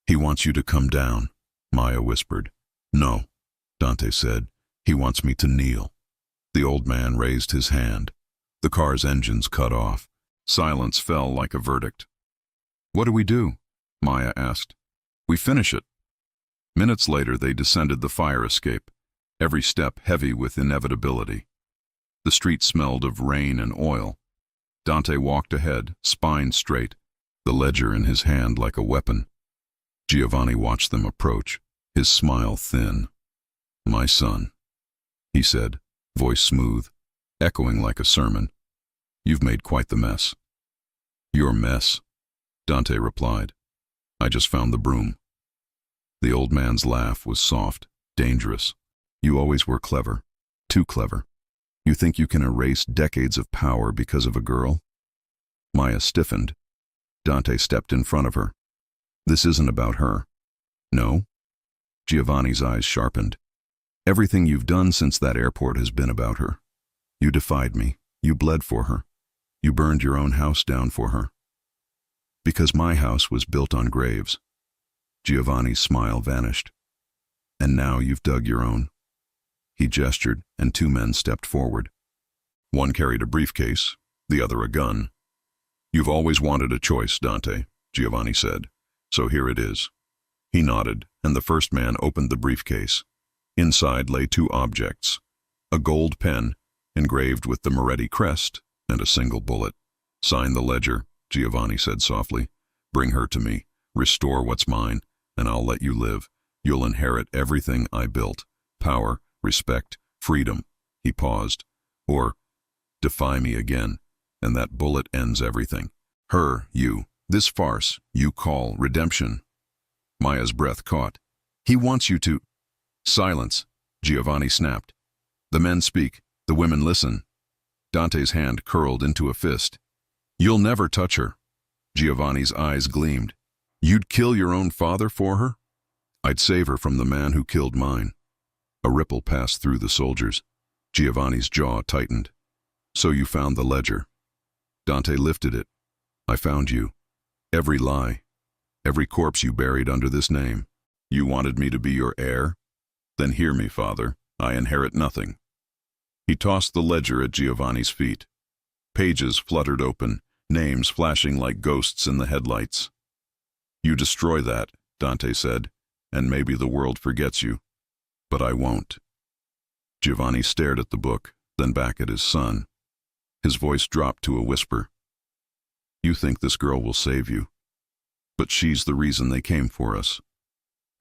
He wants you to come down, Maya whispered. No, Dante said. He wants me to kneel. The old man raised his hand. The car's engines cut off. Silence fell like a verdict. What do we do? Maya asked. We finish it. Minutes later, they descended the fire escape, every step heavy with inevitability. The street smelled of rain and oil. Dante walked ahead, spine straight, the ledger in his hand like a weapon. Giovanni watched them approach, his smile thin. "My son," he said, voice smooth, echoing like a sermon. "You've made quite the mess." "Your mess," Dante replied. "I just found the broom." The old man's laugh was soft, dangerous. "You always were clever. Too clever. You think you can erase decades of power because of a girl?" Maya stiffened. Dante stepped in front of her. "This isn't about her." "No?" Giovanni's eyes sharpened. "Everything you've done since that airport has been about her. You defied me. You bled for her. You burned your own house down for her. Because my house was built on graves." Giovanni's smile vanished. "And now you've dug your own." He gestured, and two men stepped forward. One carried a briefcase, the other a gun. "You've always wanted a choice, Dante," Giovanni said. "So here it is." He nodded, and the first man opened the briefcase. Inside lay two objects: a gold pen, engraved with the Moretti crest, and a single bullet. "Sign the ledger," Giovanni said softly. "Bring her to me. Restore what's mine, and I'll let you live. You'll inherit everything I built. Power, respect, freedom." He paused. "Or defy me again, and that bullet ends everything. Her, you, this farce you call redemption." Maya's breath caught. "He wants you to—" "Silence," Giovanni snapped. "The men speak, the women listen." Dante's hand curled into a fist. "You'll never touch her." Giovanni's eyes gleamed. "You'd kill your own father for her?" "I'd save her from the man who killed mine." A ripple passed through the soldiers. Giovanni's jaw tightened. "So you found the ledger." Dante lifted it. "I found you. Every lie. Every corpse you buried under this name. You wanted me to be your heir? Then hear me, father. I inherit nothing." He tossed the ledger at Giovanni's feet. Pages fluttered open, names flashing like ghosts in the headlights. "You destroy that," Dante said, "and maybe the world forgets you. But I won't." Giovanni stared at the book, then back at his son. His voice dropped to a whisper. "You think this girl will save you. But she's the reason they came for us.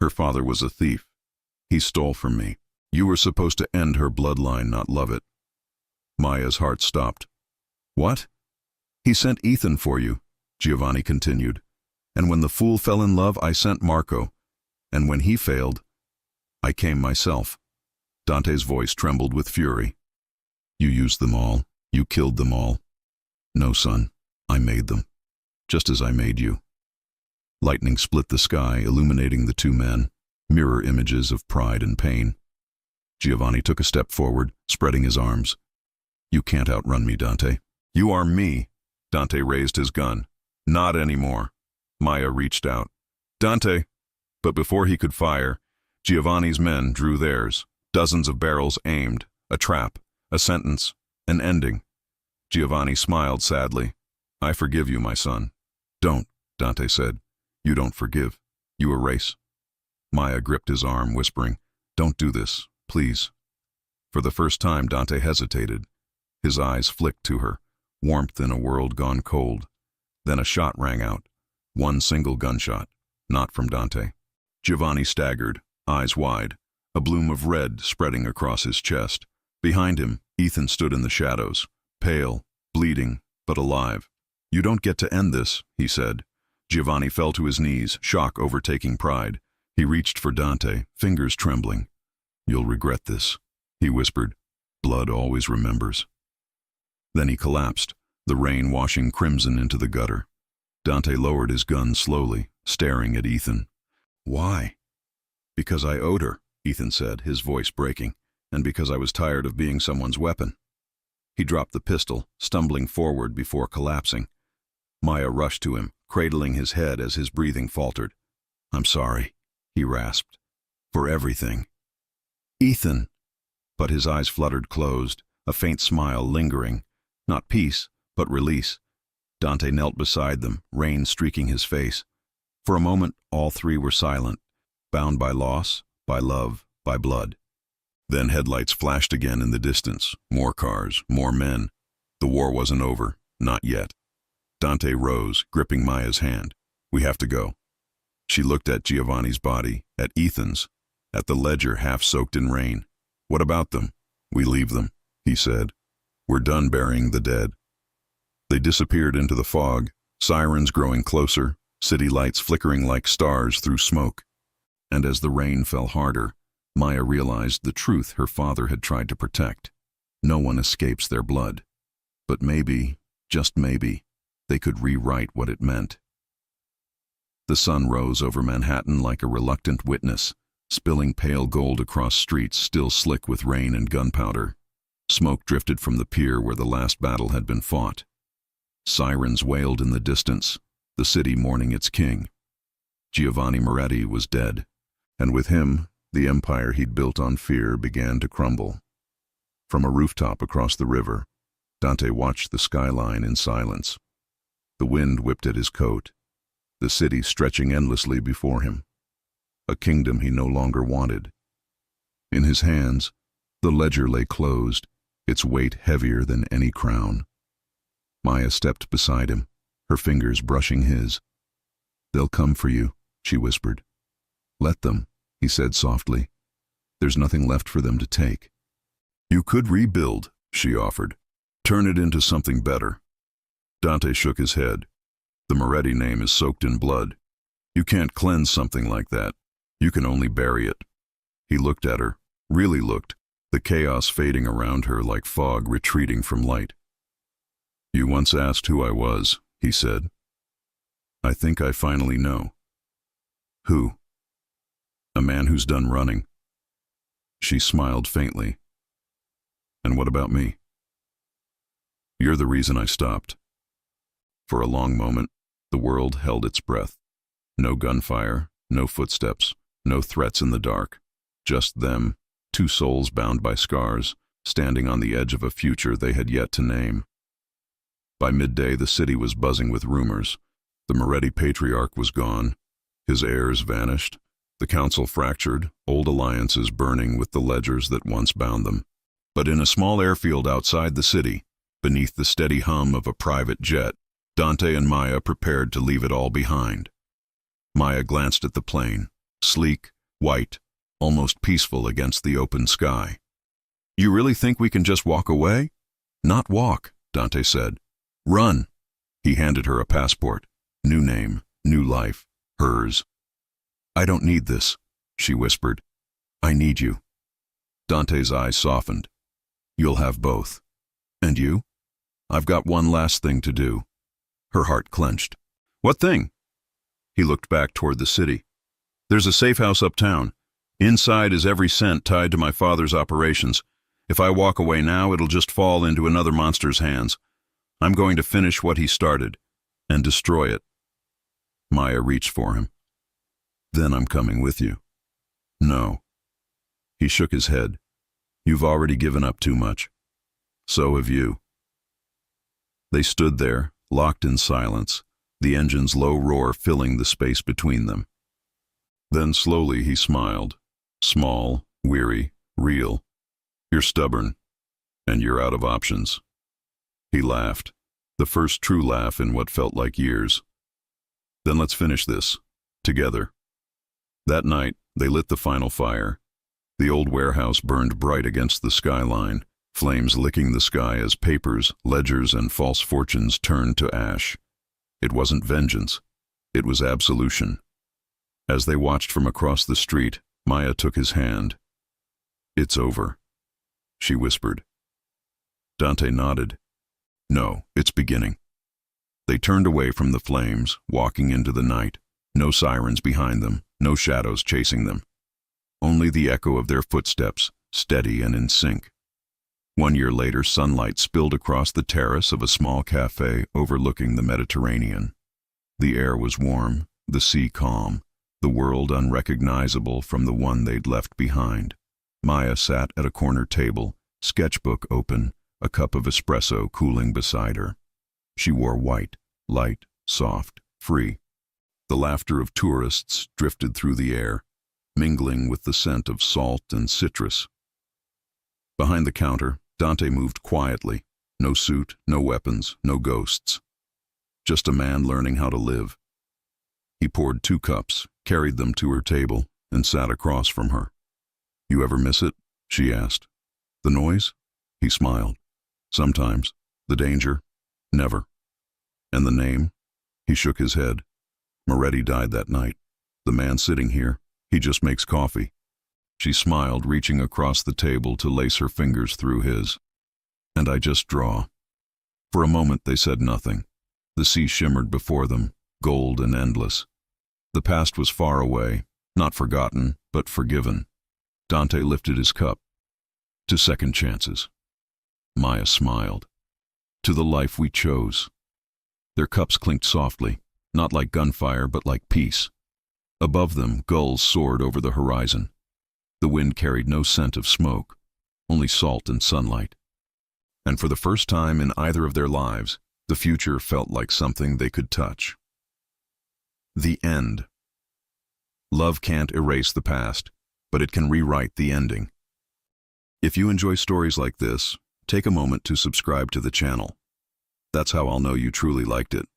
Her father was a thief. He stole from me. You were supposed to end her bloodline, not love it." Maya's heart stopped. "What?" "He sent Ethan for you," Giovanni continued. "And when the fool fell in love, I sent Marco. And when he failed, I came myself." Dante's voice trembled with fury. "You used them all. You killed them all." "No, son. I made them. Just as I made you." Lightning split the sky, illuminating the two men, mirror images of pride and pain. Giovanni took a step forward, spreading his arms. "You can't outrun me, Dante." "You are me." Dante raised his gun. "Not anymore." Maya reached out. "Dante!" But before he could fire, Giovanni's men drew theirs. Dozens of barrels aimed. A trap. A sentence. An ending. Giovanni smiled sadly. "I forgive you, my son." "Don't," Dante said. "You don't forgive. You erase." Maya gripped his arm, whispering, "Don't do this, please." For the first time, Dante hesitated. His eyes flicked to her, warmth in a world gone cold. Then a shot rang out. One single gunshot, not from Dante. Giovanni staggered, eyes wide, a bloom of red spreading across his chest. Behind him, Ethan stood in the shadows, pale, bleeding, but alive. "You don't get to end this," he said. Giovanni fell to his knees, shock overtaking pride. He reached for Dante, fingers trembling. "You'll regret this," he whispered. "Blood always remembers." Then he collapsed, the rain washing crimson into the gutter. Dante lowered his gun slowly, staring at Ethan. "Why?" "Because I owed her," Ethan said, his voice breaking, "and because I was tired of being someone's weapon." He dropped the pistol, stumbling forward before collapsing. Maya rushed to him, cradling his head as his breathing faltered. "I'm sorry," he rasped, "for everything." "Ethan!" But his eyes fluttered closed, a faint smile lingering. Not peace, but release. Dante knelt beside them, rain streaking his face. For a moment, all three were silent, bound by loss, by love, by blood. Then headlights flashed again in the distance. More cars, more men. The war wasn't over, not yet. Dante rose, gripping Maya's hand. We have to go. She looked at Giovanni's body, at Ethan's, at the ledger half soaked in rain. What about them? We leave them, he said. We're done burying the dead. They disappeared into the fog, sirens growing closer, city lights flickering like stars through smoke. And as the rain fell harder, Maya realized the truth her father had tried to protect. No one escapes their blood. But maybe, just maybe, they could rewrite what it meant. The sun rose over Manhattan like a reluctant witness, spilling pale gold across streets still slick with rain and gunpowder. Smoke drifted from the pier where the last battle had been fought. Sirens wailed in the distance, the city mourning its king. Giovanni Moretti was dead, and with him, the empire he'd built on fear began to crumble. From a rooftop across the river, Dante watched the skyline in silence. The wind whipped at his coat, the city stretching endlessly before him. A kingdom he no longer wanted. In his hands, the ledger lay closed, its weight heavier than any crown. Maya stepped beside him, her fingers brushing his. They'll come for you, she whispered. Let them, he said softly. There's nothing left for them to take. You could rebuild, she offered. Turn it into something better. Dante shook his head. The Moretti name is soaked in blood. You can't cleanse something like that. You can only bury it. He looked at her, really looked, the chaos fading around her like fog retreating from light. You once asked who I was, he said. I think I finally know. Who? A man who's done running. She smiled faintly. And what about me? You're the reason I stopped. For a long moment, the world held its breath. No gunfire, no footsteps, no threats in the dark. Just them, two souls bound by scars, standing on the edge of a future they had yet to name. By midday, the city was buzzing with rumors. The Moretti patriarch was gone. His heirs vanished. The council fractured, old alliances burning with the ledgers that once bound them. But in a small airfield outside the city, beneath the steady hum of a private jet, Dante and Maya prepared to leave it all behind. Maya glanced at the plane, sleek, white, almost peaceful against the open sky. You really think we can just walk away? Not walk, Dante said. Run. He handed her a passport. New name, new life, hers. I don't need this, she whispered. I need you. Dante's eyes softened. You'll have both. And you? I've got one last thing to do. Her heart clenched. What thing? He looked back toward the city. There's a safe house uptown. Inside is every cent tied to my father's operations. If I walk away now, it'll just fall into another monster's hands. I'm going to finish what he started and destroy it. Maya reached for him. Then I'm coming with you. No. He shook his head. You've already given up too much. So have you. They stood there, locked in silence, the engine's low roar filling the space between them. Then slowly he smiled. Small, weary, real. You're stubborn, and you're out of options. He laughed, the first true laugh in what felt like years. Then let's finish this, together. That night, they lit the final fire. The old warehouse burned bright against the skyline, flames licking the sky as papers, ledgers, and false fortunes turned to ash. It wasn't vengeance. It was absolution. As they watched from across the street, Maya took his hand. It's over, she whispered. Dante nodded. No, it's beginning. They turned away from the flames, walking into the night. No sirens behind them, no shadows chasing them. Only the echo of their footsteps, steady and in sync. 1 year later, sunlight spilled across the terrace of a small cafe overlooking the Mediterranean. The air was warm, the sea calm, the world unrecognizable from the one they'd left behind. Maya sat at a corner table, sketchbook open, a cup of espresso cooling beside her. She wore white, light, soft, free. The laughter of tourists drifted through the air, mingling with the scent of salt and citrus. Behind the counter, Dante moved quietly. No suit, no weapons, no ghosts. just a man learning how to live. He poured 2 cups, carried them to her table, and sat across from her. "You ever miss it?" she asked. "The noise?" He smiled. "Sometimes. The danger? Never." "And the name?" He shook his head. "Moretti died that night. The man sitting here, he just makes coffee." She smiled, reaching across the table to lace her fingers through his. "And I just draw." For a moment they said nothing. The sea shimmered before them, gold and endless. The past was far away, not forgotten, but forgiven. Dante lifted his cup. "To second chances." Maya smiled. "To the life we chose." Their cups clinked softly, not like gunfire, but like peace. Above them, gulls soared over the horizon. The wind carried no scent of smoke, only salt and sunlight. And for the first time in either of their lives, the future felt like something they could touch. The end. Love can't erase the past, but it can rewrite the ending. If you enjoy stories like this, take a moment to subscribe to the channel. That's how I'll know you truly liked it.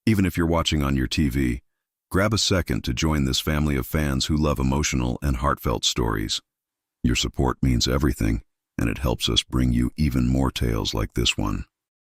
Even if you're watching on your TV, grab a second to join this family of fans who love emotional and heartfelt stories. Your support means everything, and it helps us bring you even more tales like this one.